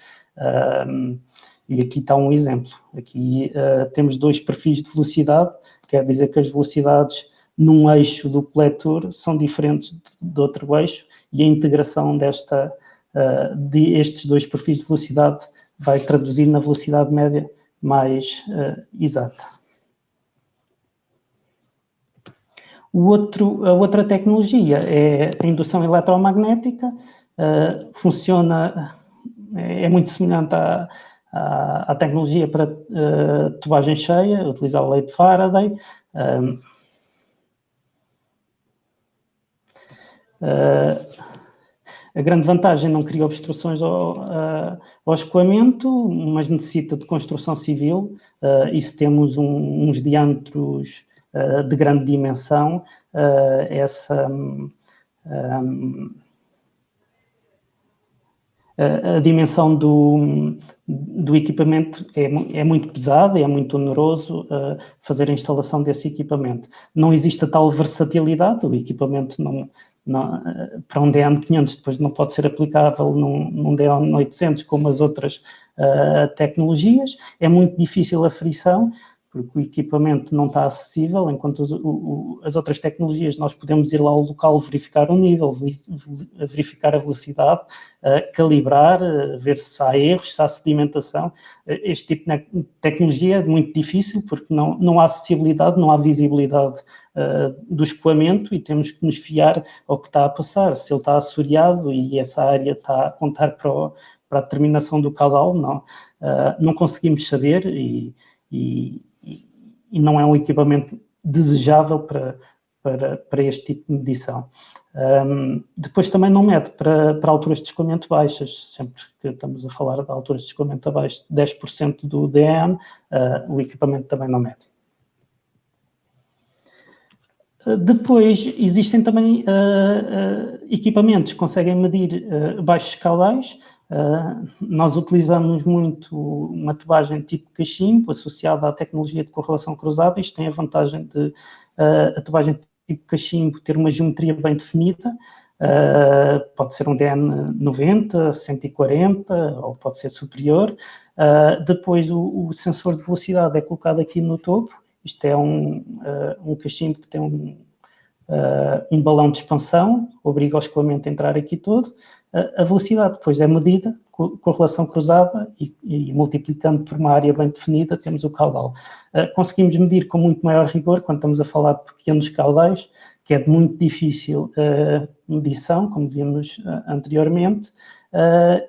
E aqui está um exemplo. Aqui temos 2 perfis de velocidade, quer dizer que as velocidades num eixo do coletor são diferentes de outro eixo, e a integração destes 2 perfis de velocidade vai traduzir na velocidade média mais exata. A outra tecnologia é a indução eletromagnética, funciona, é muito semelhante à tecnologia para tubagem cheia, utilizar a lei de Faraday. A grande vantagem não cria obstruções ao escoamento, mas necessita de construção civil, e se temos uns diâmetros de grande dimensão, a dimensão do equipamento é muito pesada, é muito oneroso fazer a instalação desse equipamento. Não existe a tal versatilidade, o equipamento para um DN500 depois não pode ser aplicável num DN800 como as outras tecnologias. É muito difícil a frição, porque o equipamento não está acessível, enquanto as outras tecnologias nós podemos ir lá ao local, verificar o nível, verificar a velocidade, calibrar, ver se há erros, se há sedimentação. Este tipo de tecnologia é muito difícil porque não há acessibilidade, não há visibilidade do escoamento, e temos que nos fiar ao que está a passar. Se ele está assoreado e essa área está a contar para a determinação do caudal, não conseguimos saber, e não é um equipamento desejável para este tipo de medição. Depois também não mede para alturas de escoamento baixas. Sempre que estamos a falar de alturas de escoamento abaixo de 10% do DN, o equipamento também não mede. Depois existem também equipamentos que conseguem medir baixos caudais. Nós utilizamos muito uma tubagem tipo cachimbo associada à tecnologia de correlação cruzada. Isto tem a vantagem de a tubagem tipo cachimbo ter uma geometria bem definida. Pode ser um DN 90, 140 ou pode ser superior. Depois o sensor de velocidade é colocado aqui no topo. Isto é um cachimbo que tem um balão de expansão, obriga o escoamento a entrar aqui todo. A velocidade depois é medida, correlação cruzada, e multiplicando por uma área bem definida, temos o caudal. Conseguimos medir com muito maior rigor quando estamos a falar de pequenos caudais, que é de muito difícil medição, como vimos anteriormente,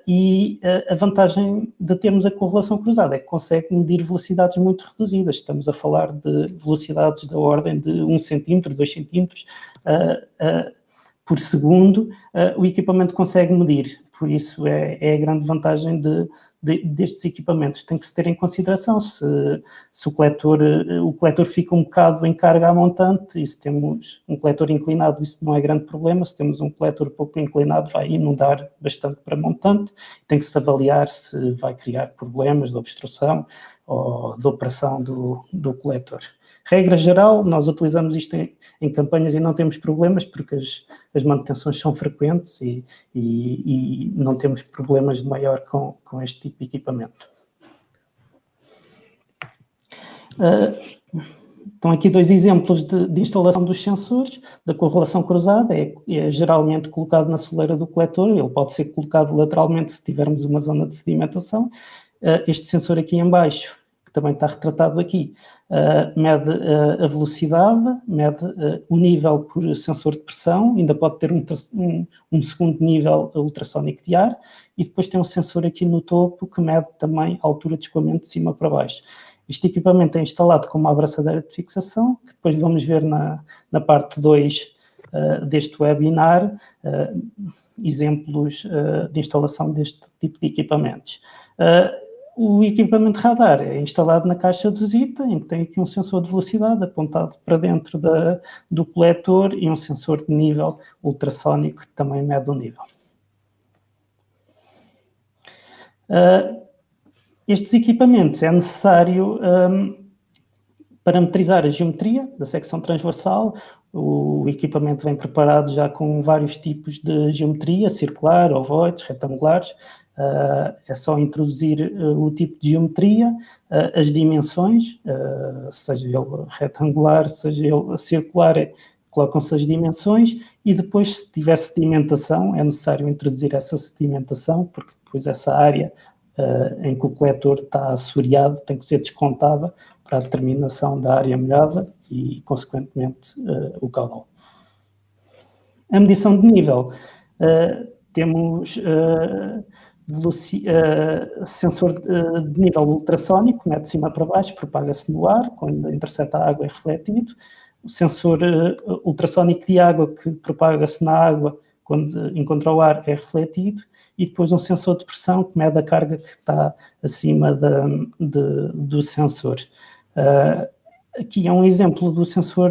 e a vantagem de termos a correlação cruzada é que consegue medir velocidades muito reduzidas. Estamos a falar de velocidades da ordem de 1 centímetro, 2 centímetros por segundo. O equipamento consegue medir, por isso é a grande vantagem destes equipamentos. Tem que se ter em consideração se o coletor fica um bocado em carga à montante, e se temos um coletor inclinado, isso não é grande problema. Se temos um coletor pouco inclinado, vai inundar bastante para montante. Tem que se avaliar se vai criar problemas de obstrução ou de operação do coletor. Regra geral, nós utilizamos isto em campanhas e não temos problemas, porque as manutenções são frequentes e não temos problemas de maior com este tipo de equipamento. Estão aqui 2 exemplos de instalação dos sensores. Da correlação cruzada, é geralmente colocado na soleira do coletor. Ele pode ser colocado lateralmente se tivermos uma zona de sedimentação. Este sensor aqui em baixo, que também está retratado aqui, mede a velocidade, mede o nível por sensor de pressão, ainda pode ter um segundo nível ultrassónico de ar, e depois tem um sensor aqui no topo que mede também a altura de escoamento de cima para baixo. Este equipamento é instalado com uma abraçadeira de fixação, que depois vamos ver na parte 2 deste webinar, exemplos de instalação deste tipo de equipamentos. O equipamento radar é instalado na caixa de visita, em que tem aqui um sensor de velocidade apontado para dentro do coletor e um sensor de nível ultrassónico que também mede o nível. Estes equipamentos é necessário parametrizar a geometria da secção transversal. O equipamento vem preparado já com vários tipos de geometria, circular, ovoides, retangulares. É só introduzir o tipo de geometria, as dimensões, seja ele retangular, seja ele circular, colocam-se as dimensões e depois, se tiver sedimentação, é necessário introduzir essa sedimentação, porque depois essa área em que o coletor está assoreado tem que ser descontada para a determinação da área molhada e, consequentemente, o caudal. A medição de nível. Temos sensor de nível ultrassónico, mede de cima para baixo, propaga-se no ar, quando intercepta a água é refletido. O sensor ultrassónico de água, que propaga-se na água, quando encontra o ar, é refletido. E depois um sensor de pressão, que mede a carga que está acima do sensor. Aqui é um exemplo do sensor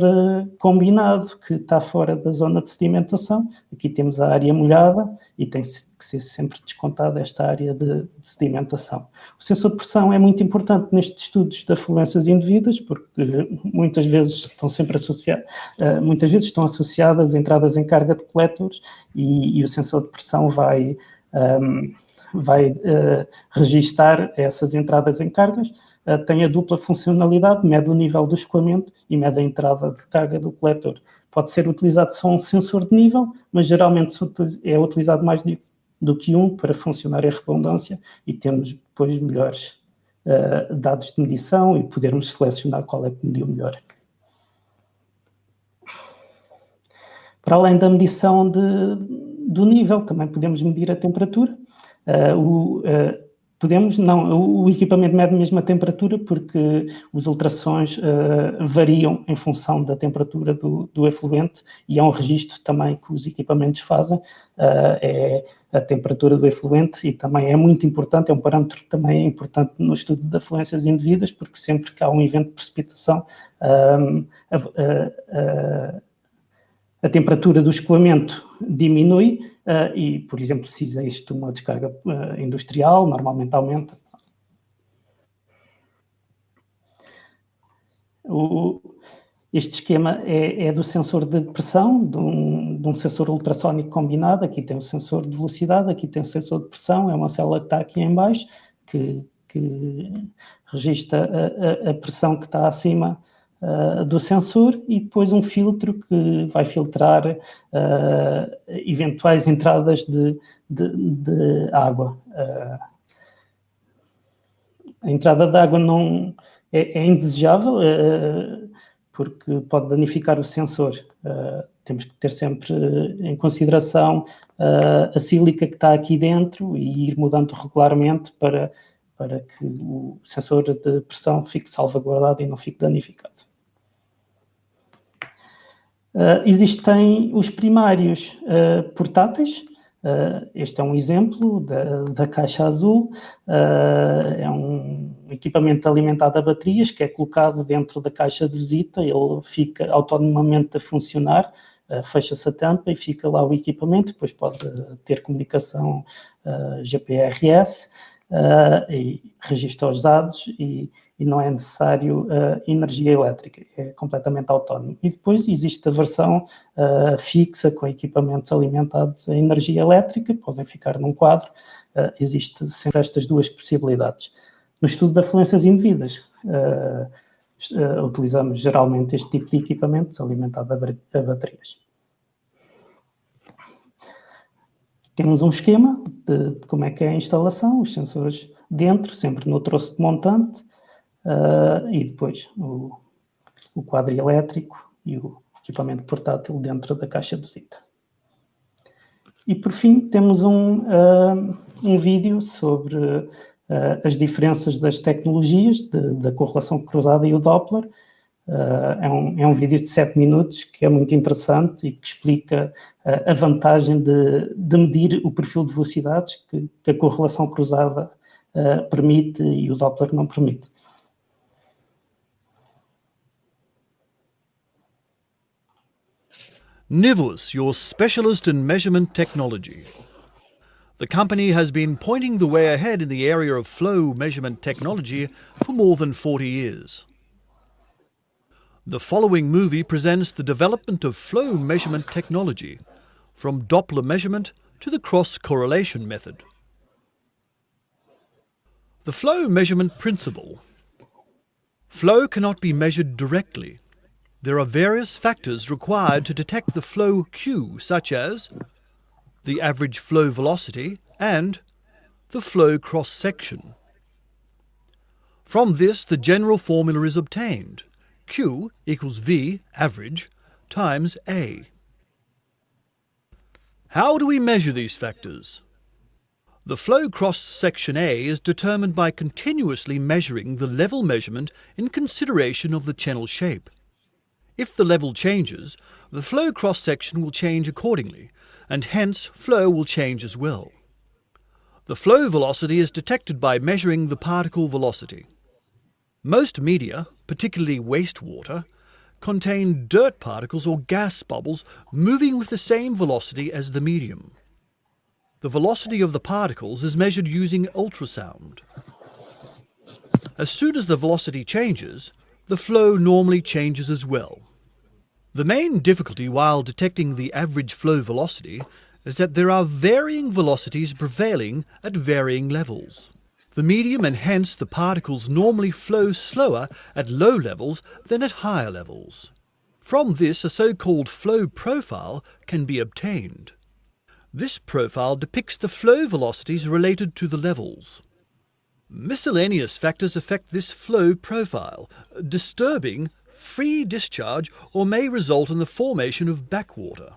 combinado, que está fora da zona de sedimentação. Aqui temos a área molhada e tem que ser sempre descontada esta área de sedimentação. O sensor de pressão é muito importante nestes estudos de afluências indevidas, porque muitas vezes estão associadas a entradas em carga de coletores e o sensor de pressão vai registar essas entradas em cargas. Tem a dupla funcionalidade, mede o nível do escoamento e mede a entrada de carga do coletor. Pode ser utilizado só um sensor de nível, mas geralmente é utilizado mais do que um para funcionar a redundância e temos depois melhores dados de medição e podermos selecionar qual é que mediu melhor. Para além da medição do nível, também podemos medir a temperatura. O equipamento mede mesmo a temperatura porque os ultrassons variam em função da temperatura do efluente e é um registro também que os equipamentos fazem, é a temperatura do efluente e também é muito importante, é um parâmetro também importante no estudo de afluências indevidas, porque sempre que há um evento de precipitação, a temperatura do escoamento diminui e, por exemplo, se existe uma descarga industrial, normalmente aumenta. Este esquema é do sensor de pressão, de um sensor ultrassónico combinado. Aqui tem o sensor de velocidade, aqui tem o sensor de pressão, é uma célula que está aqui em baixo, que registra a pressão que está acima do sensor e depois um filtro que vai filtrar eventuais entradas de água. A entrada de água não é indesejável porque pode danificar o sensor. Temos que ter sempre em consideração a sílica que está aqui dentro e ir mudando regularmente para que o sensor de pressão fique salvaguardado e não fique danificado. Existem os primários portáteis. Este é um exemplo da caixa azul. É um equipamento alimentado a baterias que é colocado dentro da caixa de visita. Ele fica autonomamente a funcionar, fecha-se a tampa e fica lá o equipamento. Depois pode ter comunicação GPRS e registra os dados e não é necessário energia elétrica, é completamente autónomo. E depois existe a versão fixa com equipamentos alimentados a energia elétrica, podem ficar num quadro, existe sempre estas duas possibilidades. No estudo de afluências indevidas, utilizamos geralmente este tipo de equipamentos alimentado a baterias. Temos um esquema de como é que é a instalação, os sensores dentro, sempre no troço de montante, e depois o quadro elétrico e o equipamento portátil dentro da caixa de visita. E por fim temos um vídeo sobre as diferenças das tecnologias da correlação cruzada e o Doppler. É um vídeo de 7 minutos que é muito interessante e que explica a vantagem de medir o perfil de velocidades que a correlação cruzada permite e o Doppler não permite. Nivus, your specialist in measurement technology. The company has been pointing the way ahead in the area of flow measurement technology for more than 40 years. The following movie presents the development of flow measurement technology, from Doppler measurement to the cross-correlation method. The flow measurement principle. Flow cannot be measured directly. There are various factors required to detect the flow Q, such as the average flow velocity and the flow cross-section. From this, the general formula is obtained. Q equals V, average, times A. How do we measure these factors? The flow cross-section A is determined by continuously measuring the level measurement in consideration of the channel shape. If the level changes, the flow cross-section will change accordingly, and hence flow will change as well. The flow velocity is detected by measuring the particle velocity. Most media, particularly wastewater, contain dirt particles or gas bubbles moving with the same velocity as the medium. The velocity of the particles is measured using ultrasound. As soon as the velocity changes, the flow normally changes as well. The main difficulty while detecting the average flow velocity is that there are varying velocities prevailing at varying levels. The medium and hence the particles normally flow slower at low levels than at higher levels. From this, a so-called flow profile can be obtained. This profile depicts the flow velocities related to the levels. Miscellaneous factors affect this flow profile, disturbing free discharge or may result in the formation of backwater.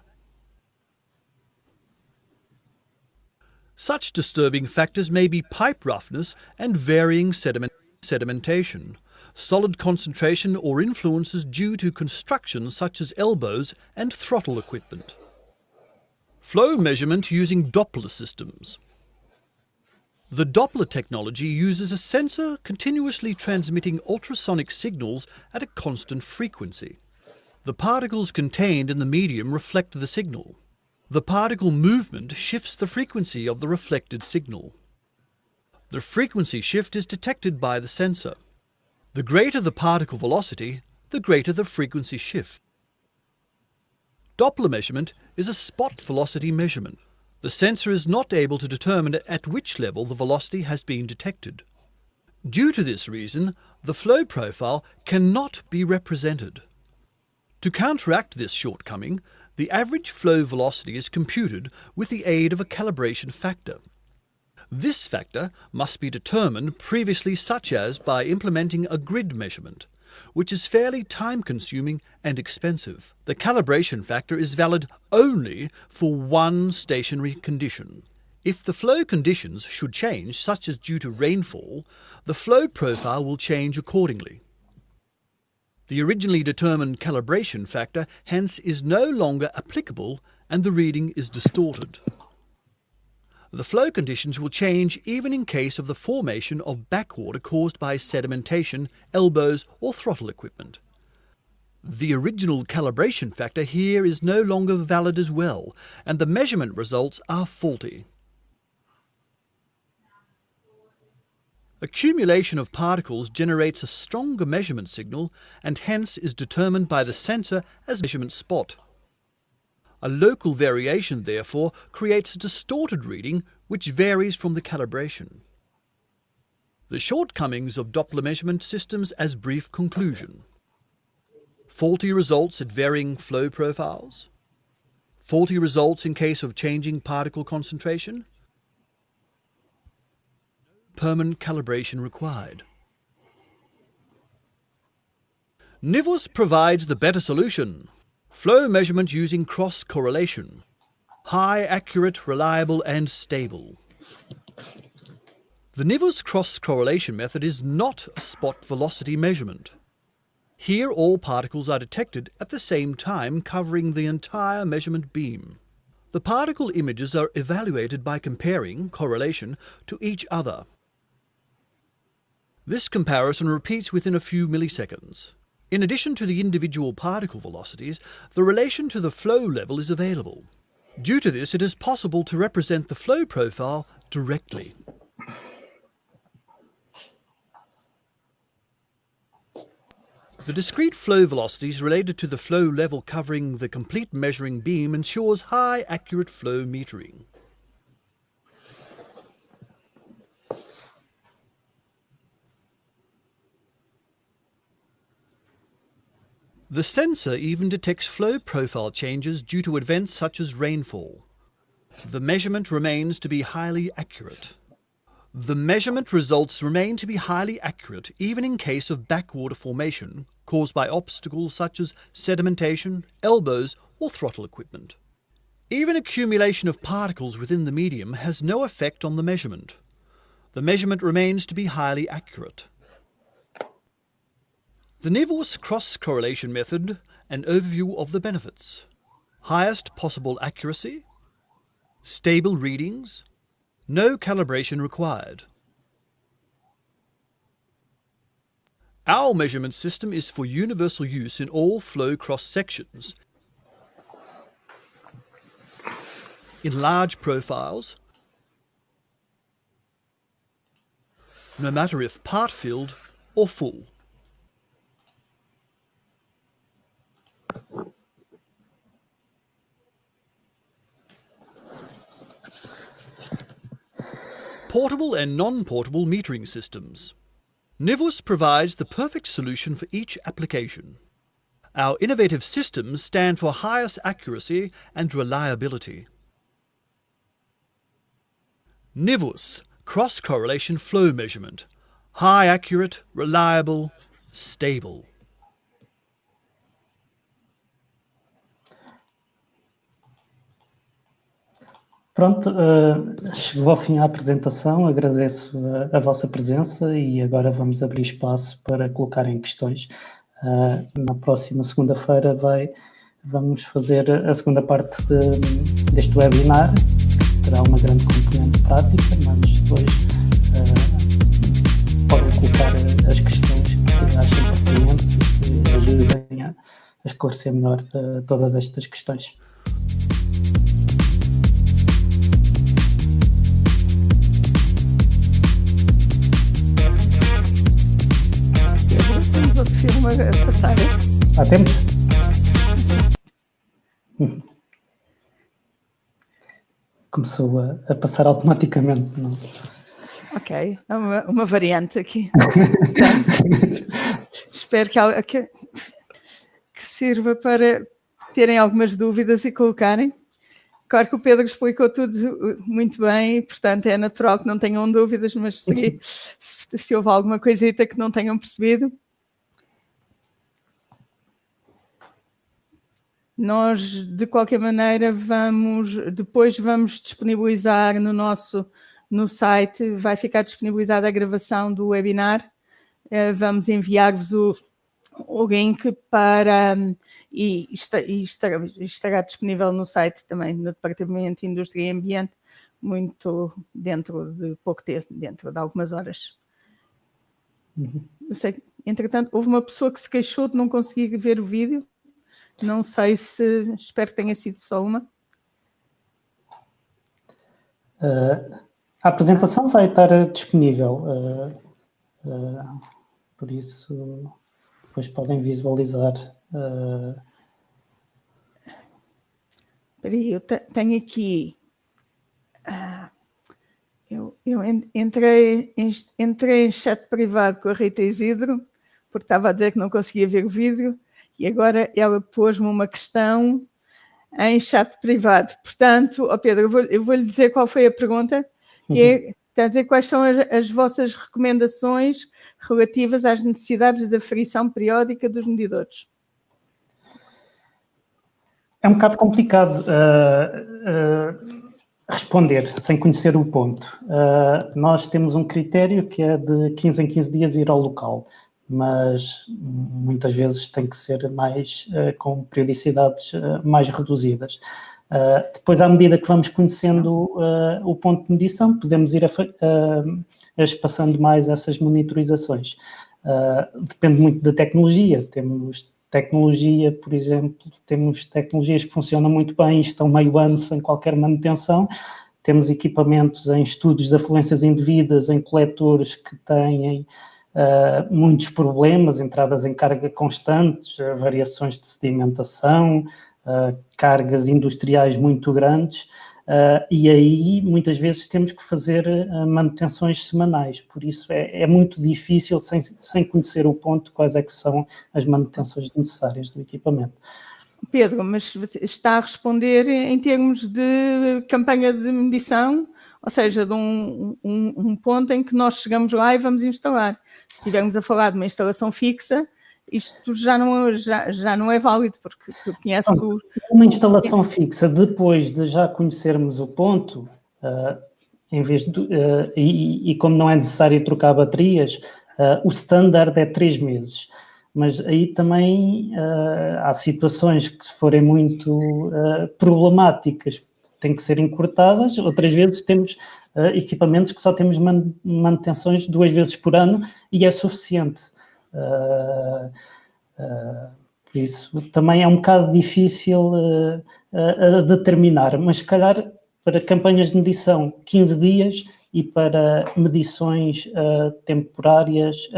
Such disturbing factors may be pipe roughness and varying sedimentation, solid concentration or influences due to construction such as elbows and throttle equipment. Flow measurement using Doppler systems. The Doppler technology uses a sensor continuously transmitting ultrasonic signals at a constant frequency. The particles contained in the medium reflect the signal. The particle movement shifts the frequency of the reflected signal. The frequency shift is detected by the sensor. The greater the particle velocity, the greater the frequency shift. Doppler measurement is a spot velocity measurement. The sensor is not able to determine at which level the velocity has been detected. Due to this reason, the flow profile cannot be represented. To counteract this shortcoming, the average flow velocity is computed with the aid of a calibration factor. This factor must be determined previously, such as by implementing a grid measurement, which is fairly time-consuming and expensive. The calibration factor is valid only for one stationary condition. If the flow conditions should change, such as due to rainfall, the flow profile will change accordingly. The originally determined calibration factor hence is no longer applicable and the reading is distorted. The flow conditions will change even in case of the formation of backwater caused by sedimentation, elbows or throttle equipment. The original calibration factor here is no longer valid as well, and the measurement results are faulty. Accumulation of particles generates a stronger measurement signal and hence is determined by the sensor as measurement spot. A local variation, therefore, creates a distorted reading which varies from the calibration. The shortcomings of Doppler measurement systems as brief conclusion. Faulty results at varying flow profiles. Faulty results in case of changing particle concentration. Permanent calibration required. NIVUS provides the better solution. Flow measurement using cross-correlation. High, accurate, reliable and stable. The NIVUS cross-correlation method is not a spot velocity measurement. Here all particles are detected at the same time, covering the entire measurement beam. The particle images are evaluated by comparing correlation to each other. This comparison repeats within a few milliseconds. In addition to the individual particle velocities, the relation to the flow level is available. Due to this, it is possible to represent the flow profile directly. The discrete flow velocities related to the flow level covering the complete measuring beam ensures high accurate flow metering. The sensor even detects flow profile changes due to events such as rainfall. The measurement remains to be highly accurate. The measurement results remain to be highly accurate even in case of backwater formation caused by obstacles such as sedimentation, elbows, or throttle equipment. Even accumulation of particles within the medium has no effect on the measurement. The measurement remains to be highly accurate. The NIVOS cross-correlation method, an overview of the benefits. Highest possible accuracy, stable readings, no calibration required. Our measurement system is for universal use in all flow cross-sections, in large profiles, no matter if part-filled or full. Portable and non-portable metering systems. NIVOS provides the perfect solution for each application. Our innovative systems stand for highest accuracy and reliability. NIVOS cross-correlation flow measurement. High accurate, reliable, stable. Pronto, chegou ao fim a apresentação, agradeço a vossa presença e agora vamos abrir espaço para colocarem questões. Na próxima segunda-feira vamos fazer a segunda parte deste webinar, que terá uma grande componente prática, mas depois podem colocar as questões que achem pertinentes e que ajudem a esclarecer melhor todas estas questões. Temos outro filme a passar. Há tempo? Começou a passar automaticamente, não? Ok, é uma variante aqui. Espero que sirva para terem algumas dúvidas e colocarem. Claro que o Pedro explicou tudo muito bem, portanto é natural que não tenham dúvidas, mas se houve alguma coisita que não tenham percebido. Nós, de qualquer maneira, depois vamos disponibilizar no site, vai ficar disponibilizada a gravação do webinar. Vamos enviar-vos o link para... E estará disponível no site também, no Departamento de Indústria e Ambiente, muito dentro de pouco tempo, dentro de algumas horas. Eu sei que, entretanto, houve uma pessoa que se queixou de não conseguir ver o vídeo. Não sei espero que tenha sido só uma. A apresentação vai estar disponível, por isso depois podem visualizar. Espera aí, eu tenho aqui... Eu entrei em chat privado com a Rita Isidro, porque estava a dizer que não conseguia ver o vídeo, e agora ela pôs-me uma questão em chat privado. Portanto, Pedro, eu vou-lhe dizer qual foi a pergunta, que está a dizer quais são as vossas recomendações relativas às necessidades da aferição periódica dos medidores. É um bocado complicado responder sem conhecer o ponto. Nós temos um critério que é de 15 em 15 dias ir ao local, mas muitas vezes tem que ser mais com periodicidades mais reduzidas. Depois, à medida que vamos conhecendo o ponto de medição, podemos ir espaçando mais essas monitorizações. Depende muito da tecnologia. Temos tecnologia, por exemplo, temos tecnologias que funcionam muito bem e estão meio ano sem qualquer manutenção. Temos equipamentos em estudos de afluências indevidas, em coletores que têm muitos problemas, entradas em carga constantes, variações de sedimentação, cargas industriais muito grandes. e aí muitas vezes temos que fazer manutenções semanais, por isso é muito difícil, sem conhecer o ponto, quais é que são as manutenções necessárias do equipamento. Pedro, mas você está a responder em termos de campanha de medição, ou seja, de um ponto em que nós chegamos lá e vamos instalar. Se estivermos a falar de uma instalação fixa, isto já não é válido, porque conhece uma instalação fixa, depois de já conhecermos o ponto, em vez de, e como não é necessário trocar baterias, o standard é 3 meses. Mas aí também há situações que, se forem muito problemáticas, têm que ser encurtadas. Outras vezes temos equipamentos que só temos manutenções 2 vezes por ano e é suficiente. Por isso também é um bocado difícil a determinar, mas se calhar para campanhas de medição 15 dias e para medições temporárias,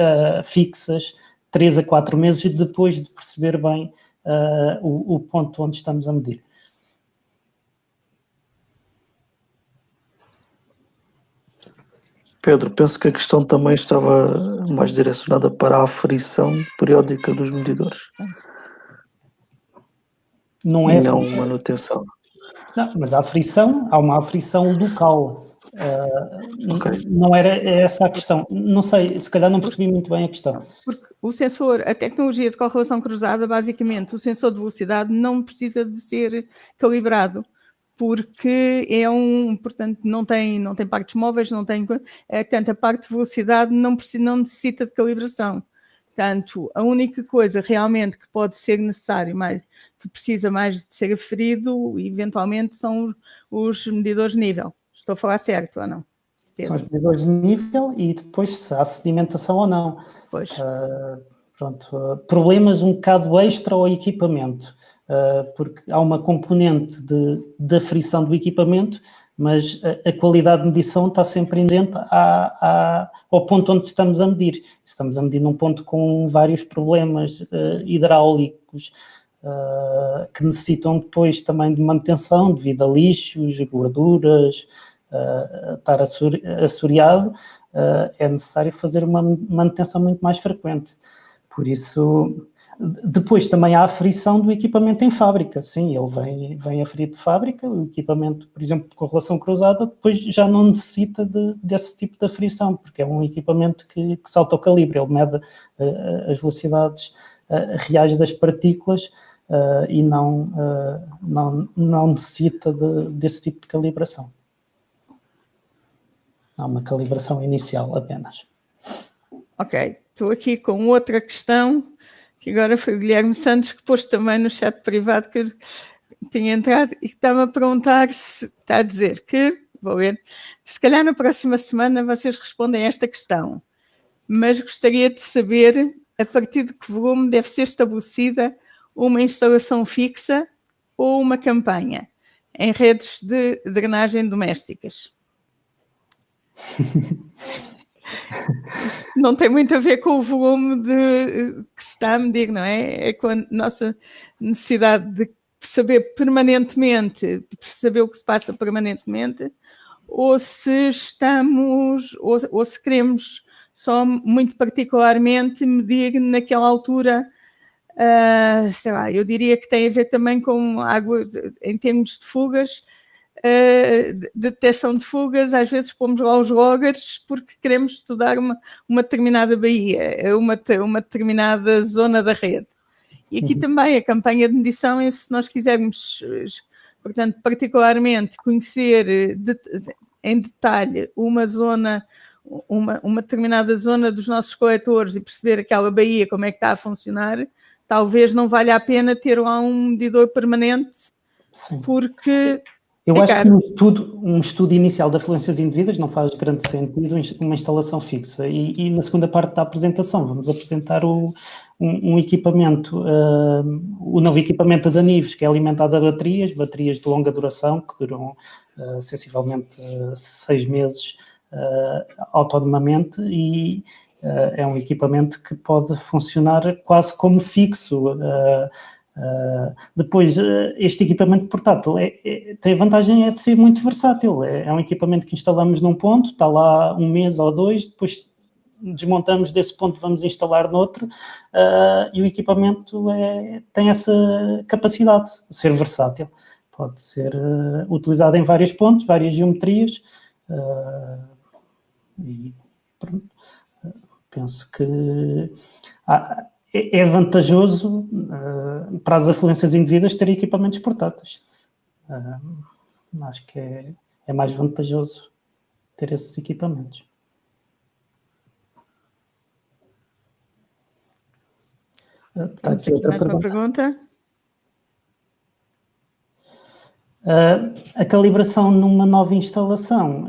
fixas, 3 a 4 meses, e depois de perceber bem o ponto onde estamos a medir. Pedro, penso que a questão também estava mais direcionada para a aferição periódica dos medidores. Não é não manutenção. Não, mas há uma aferição local. Okay. Não era essa a questão. Não sei, se calhar não percebi muito bem a questão. Porque o sensor, a tecnologia de correlação cruzada, basicamente, o sensor de velocidade não precisa de ser calibrado, porque portanto, não tem partes móveis, portanto, a parte de velocidade não necessita de calibração. Portanto, a única coisa realmente que pode ser necessário, que precisa mais de ser aferido, eventualmente, são os medidores de nível. Estou a falar certo ou não? Pedro? São os medidores de nível e depois se há sedimentação ou não. Pois. Problemas um bocado extra ao equipamento, porque há uma componente de aferição do equipamento, mas a qualidade de medição está sempre inerente ao ponto onde estamos a medir. Estamos a medir num ponto com vários problemas hidráulicos, que necessitam depois também de manutenção devido a lixos, gorduras, estar assoreado, é necessário fazer uma manutenção muito mais frequente. Por isso, depois também há a aferição do equipamento em fábrica. Sim, ele vem aferido de fábrica, o equipamento, por exemplo, de correlação cruzada, depois já não necessita desse tipo de aferição, porque é um equipamento que se autocalibra, ele mede as velocidades reais das partículas e não necessita desse tipo de calibração. Há uma calibração inicial apenas. Ok, estou aqui com outra questão, que agora foi o Guilherme Santos que pôs também no chat privado que eu tinha entrado e que estava a perguntar se está a dizer que, vou ver, se calhar na próxima semana vocês respondem a esta questão, mas gostaria de saber a partir de que volume deve ser estabelecida uma instalação fixa ou uma campanha em redes de drenagem domésticas. Não tem muito a ver com o volume que se está a medir, não é? É com a nossa necessidade de saber permanentemente, saber o que se passa permanentemente, ou se estamos, ou se queremos só muito particularmente medir naquela altura, sei lá, eu diria que tem a ver também com água em termos de fugas, de detecção de fugas, às vezes pomos lá os loggers porque queremos estudar uma determinada baía, uma determinada zona da rede. E aqui também a campanha de medição é se nós quisermos, portanto, particularmente conhecer em detalhe uma zona, uma determinada zona dos nossos coletores e perceber aquela baía, como é que está a funcionar, talvez não valha a pena ter lá um medidor permanente. Sim. Porque eu acho que um estudo inicial de afluências indevidas não faz grande sentido uma instalação fixa. E na segunda parte da apresentação vamos apresentar um equipamento, o novo equipamento da Nives, que é alimentado a baterias de longa duração, que duram sensivelmente 6 meses autonomamente, e é um equipamento que pode funcionar quase como fixo. Depois, este equipamento portátil tem a vantagem de ser muito versátil. É um equipamento que instalamos num ponto, está lá um mês ou dois, depois desmontamos desse ponto, vamos instalar noutro, e o equipamento tem essa capacidade de ser versátil. Pode ser utilizado em vários pontos, várias geometrias, e pronto. Penso que é vantajoso para as afluências indevidas ter equipamentos portáteis. Acho que é mais vantajoso ter esses equipamentos. Está aqui outra mais uma pergunta. A calibração numa nova instalação.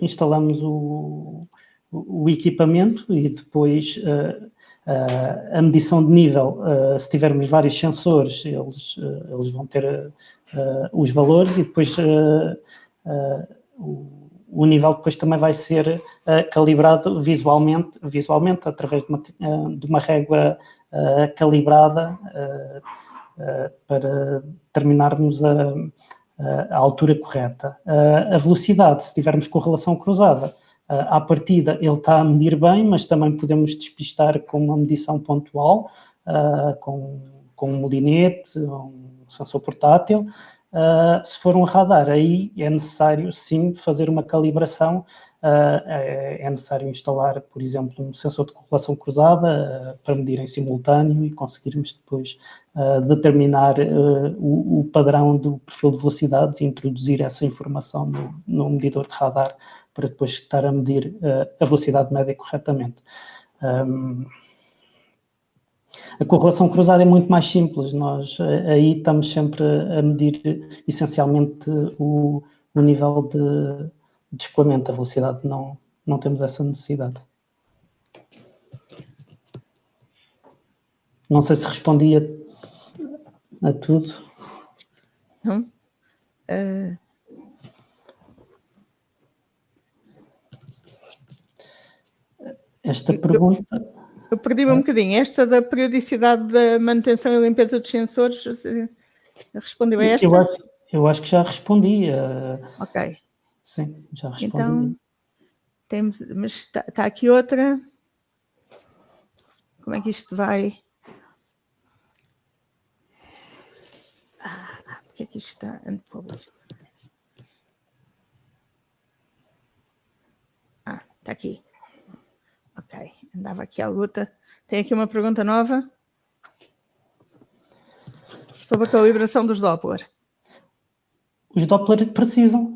Instalamos o equipamento e depois a medição de nível. Se tivermos vários sensores, eles vão ter os valores e depois o nível depois também vai ser calibrado visualmente através de uma régua calibrada para determinarmos a altura correta. A velocidade, se tivermos correlação cruzada, à partida ele está a medir bem, mas também podemos despistar com uma medição pontual, com um molinete, um sensor portátil. Se for um radar, aí é necessário sim fazer uma calibração, é necessário instalar, por exemplo, um sensor de correlação cruzada para medir em simultâneo e conseguirmos depois determinar o padrão do perfil de velocidades e introduzir essa informação no medidor de radar para depois estar a medir a velocidade média corretamente. A correlação cruzada é muito mais simples, nós aí estamos sempre a medir essencialmente o nível de escoamento, a velocidade não temos essa necessidade. Não sei se respondia a tudo. Não. Esta pergunta... Eu perdi-me um bocadinho. Esta da periodicidade da manutenção e limpeza dos sensores, respondeu a esta? Eu acho que já respondi. Ok. Sim, já respondi. Então, mas está aqui outra. Como é que isto vai? Porque é que isto está unpublished? Está aqui. Ok, andava aqui à luta. Tem aqui uma pergunta nova sobre a calibração dos Doppler. Os Doppler precisam,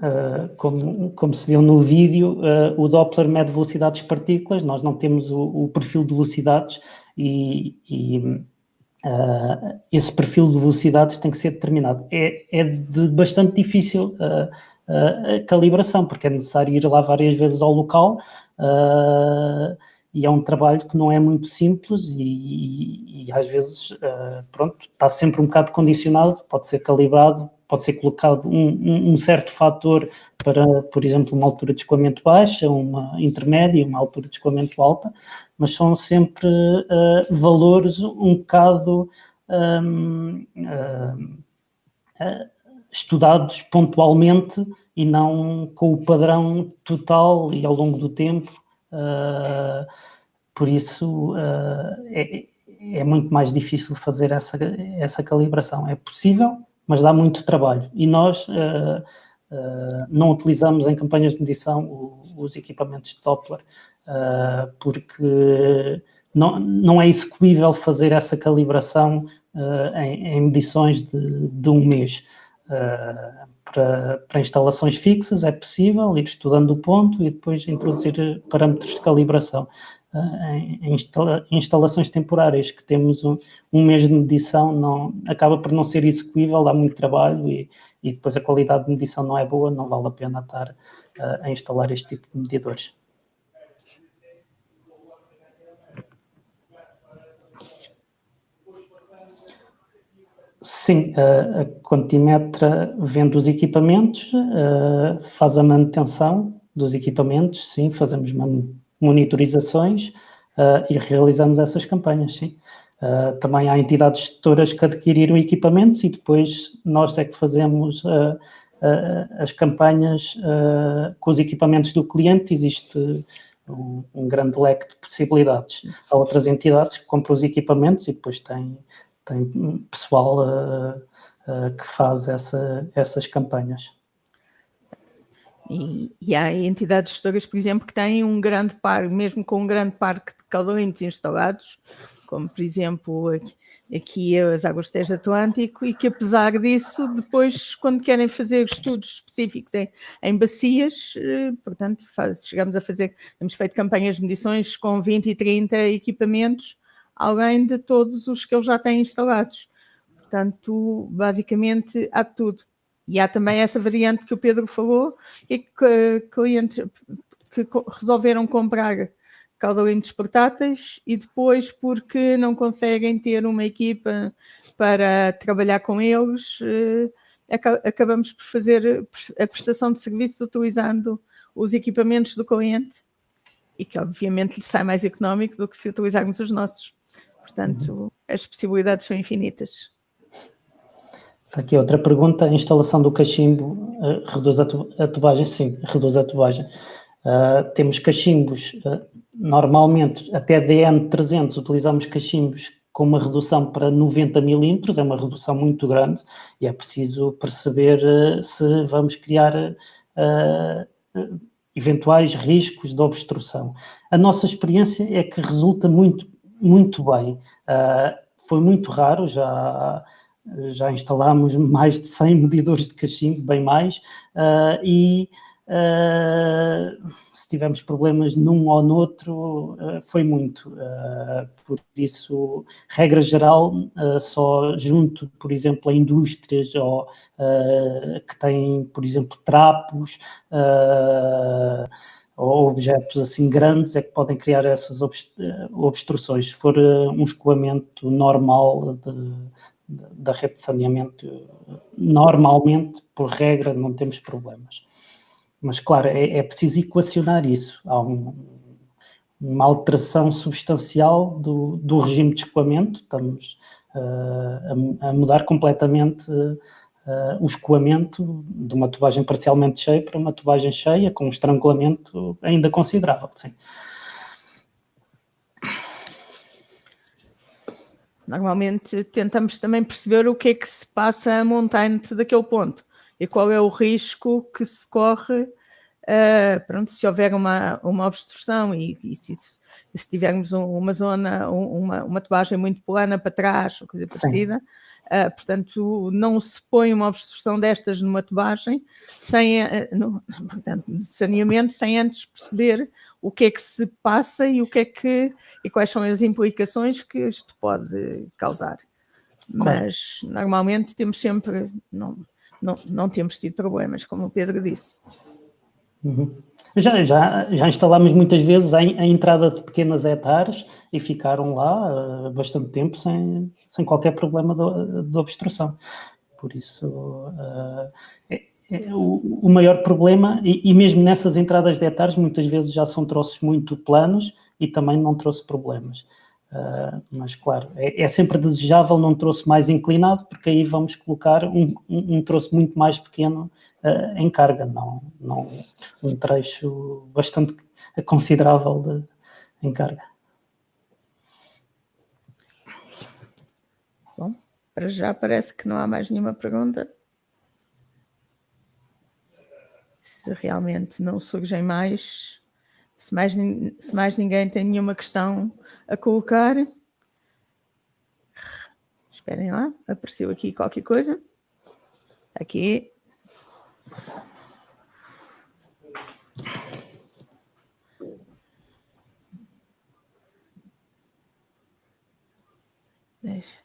como se viu no vídeo, o Doppler mede velocidades de partículas, nós não temos o perfil de velocidades e esse perfil de velocidades tem que ser determinado. É de bastante difícil a calibração, porque é necessário ir lá várias vezes ao local e é um trabalho que não é muito simples e às vezes, pronto, está sempre um bocado condicionado, pode ser calibrado, pode ser colocado um certo fator para, por exemplo, uma altura de escoamento baixa, uma intermédia, uma altura de escoamento alta, mas são sempre valores um bocado estudados pontualmente e não com o padrão total e ao longo do tempo. Por isso é muito mais difícil fazer essa calibração. É possível, mas dá muito trabalho. E nós não utilizamos em campanhas de medição os equipamentos de Doppler porque não é execuível fazer essa calibração em medições de um mês. Para instalações fixas é possível ir estudando o ponto e depois introduzir parâmetros de calibração. Em instalações temporárias que temos um mês de medição acaba por não ser execuível, dá muito trabalho e depois a qualidade de medição não é boa, não vale a pena estar a instalar este tipo de medidores. Sim, a Quantimetra vende os equipamentos, faz a manutenção dos equipamentos, sim, fazemos monitorizações e realizamos essas campanhas, sim. Também há entidades gestoras que adquiriram equipamentos e depois nós é que fazemos as campanhas com os equipamentos do cliente. Existe um grande leque de possibilidades. Há outras entidades que compram os equipamentos e depois tem pessoal que faz essas campanhas. E há entidades gestoras, por exemplo, que têm um grande parque, mesmo com um grande parque de caldoinhos instalados, como, por exemplo, aqui as Águas do Tejo Atlântico, e que, apesar disso, depois, quando querem fazer estudos específicos em bacias, portanto, chegamos a fazer, temos feito campanhas de medições com 20 e 30 equipamentos, além de todos os que eles já têm instalados. Portanto, basicamente, há tudo. E há também essa variante que o Pedro falou, e que clientes que resolveram comprar caldoinhos portáteis e depois, porque não conseguem ter uma equipa para trabalhar com eles, acabamos por fazer a prestação de serviços utilizando os equipamentos do cliente e que obviamente lhe sai mais económico do que se utilizarmos os nossos. Portanto, as possibilidades são infinitas. Está aqui outra pergunta. A instalação do cachimbo reduz a tubagem? Sim, reduz a tubagem. Temos cachimbos, normalmente até DN300 utilizamos cachimbos com uma redução para 90 milímetros, é uma redução muito grande e é preciso perceber se vamos criar eventuais riscos de obstrução. A nossa experiência é que resulta muito, muito bem. Foi muito raro, já instalámos mais de 100 medidores de cachimbo, bem mais, se tivermos problemas num ou noutro, foi muito. Por isso, regra geral, só junto, por exemplo, a indústrias ou, que têm, por exemplo, trapos ou objetos assim grandes é que podem criar essas obstruções. Se for um escoamento normal da rede de saneamento, normalmente, por regra, não temos problemas. Mas, claro, é preciso equacionar isso. Há uma alteração substancial do regime de escoamento. Estamos a mudar completamente o escoamento de uma tubagem parcialmente cheia para uma tubagem cheia, com um estrangulamento ainda considerável, sim. Normalmente tentamos também perceber o que é que se passa a montante daquele ponto e qual é o risco que se corre, se houver uma obstrução e se tivermos uma zona, uma tubagem muito plana para trás ou coisa parecida. Portanto, não se põe uma obstrução destas numa tubagem portanto, de saneamento sem antes perceber o que é que se passa e quais são as implicações que isto pode causar. Claro. Mas normalmente temos sempre, não temos tido problemas, como o Pedro disse. Uhum. Já instalámos muitas vezes a entrada de pequenas hectares e ficaram lá bastante tempo sem qualquer problema de obstrução. Por isso, o maior problema, e mesmo nessas entradas de hectares, muitas vezes já são troços muito planos e também não trouxe problemas. Mas, claro, é sempre desejável num troço mais inclinado, porque aí vamos colocar um troço muito mais pequeno em carga, não um trecho bastante considerável em carga. Bom, para já parece que não há mais nenhuma pergunta. Se realmente não surgem mais, se mais ninguém tem nenhuma questão a colocar, esperem lá, apareceu aqui qualquer coisa. Aqui. Deixa.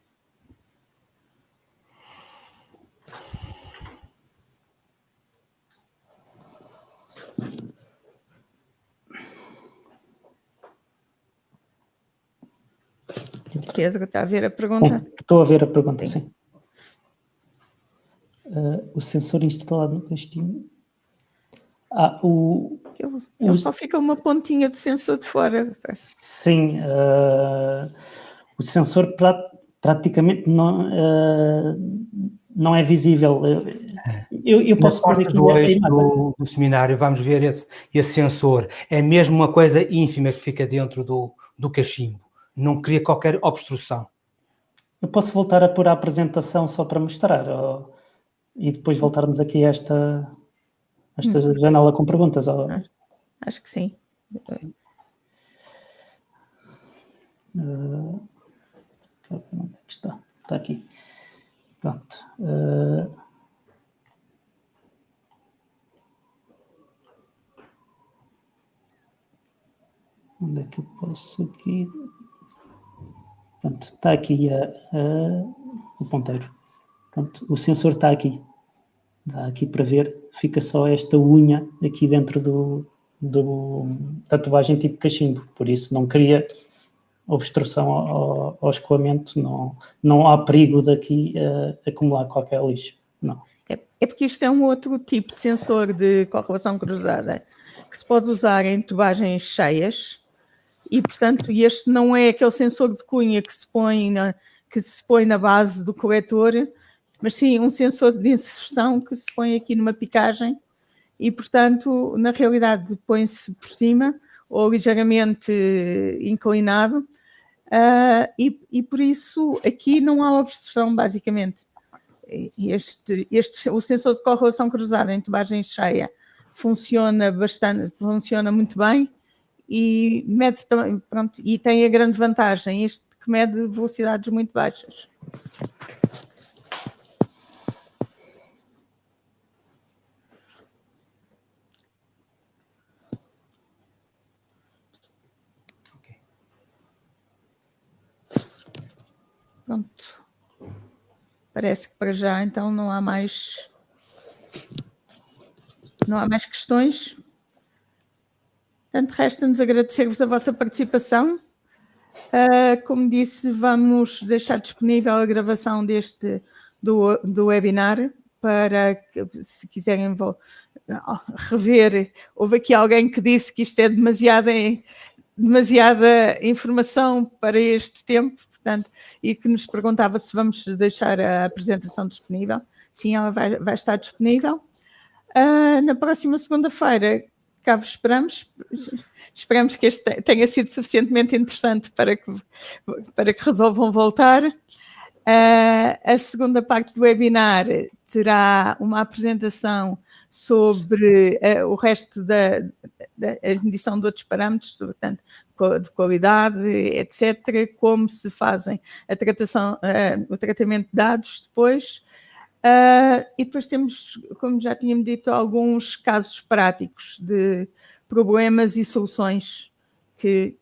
Pedro, está a ver a pergunta? Sim, estou a ver a pergunta, sim. O sensor instalado no castinho. Ele só fica uma pontinha do sensor de fora. Sim, O sensor praticamente não é visível. Eu posso pôr aqui do seminário, vamos ver esse sensor. É mesmo uma coisa ínfima que fica dentro do cachimbo. Não cria qualquer obstrução. Eu posso voltar a pôr a apresentação só para mostrar, e depois voltarmos aqui a esta janela com perguntas. Acho que sim. Onde é que está? Está aqui. Pronto. Onde é que eu posso aqui? Pronto, está aqui o ponteiro. Pronto, o sensor está aqui. Dá aqui para ver. Fica só esta unha aqui dentro da tubagem tipo cachimbo. Por isso não cria obstrução ao escoamento. Não há perigo daqui acumular qualquer lixo. Não. É porque isto é um outro tipo de sensor de correlação cruzada que se pode usar em tubagens cheias. E, portanto, este não é aquele sensor de cunha que se põe na base do coletor, mas sim um sensor de inserção que se põe aqui numa picagem e, portanto, na realidade põe-se por cima ou ligeiramente inclinado e por isso aqui não há obstrução, basicamente. O sensor de correlação cruzada em tubagem cheia funciona muito bem. E mede também, pronto, e tem a grande vantagem, este que mede velocidades muito baixas. Pronto. Parece que para já então não há mais questões. Portanto, resta-nos agradecer-vos a vossa participação. Como disse, vamos deixar disponível a gravação do webinar para que, se quiserem rever. Houve aqui alguém que disse que isto é demasiada informação para este tempo, portanto, e que nos perguntava se vamos deixar a apresentação disponível. Sim, ela vai estar disponível. Na próxima segunda-feira, cá vos esperamos. Esperamos que este tenha sido suficientemente interessante para que resolvam voltar. A segunda parte do webinar terá uma apresentação sobre o resto da medição de outros parâmetros, portanto, de qualidade, etc., como se fazem o tratamento de dados depois. E depois temos, como já tínhamos dito, alguns casos práticos de problemas e soluções que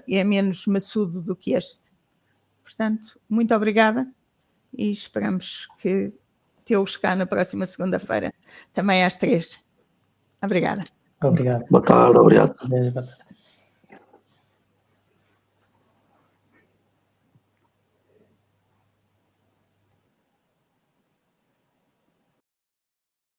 é menos maçudo do que este. Portanto, muito obrigada e esperamos que tê-los cá na próxima segunda-feira, também às 3. Obrigada. Obrigado. Boa tarde, obrigado. Beijo, boa tarde.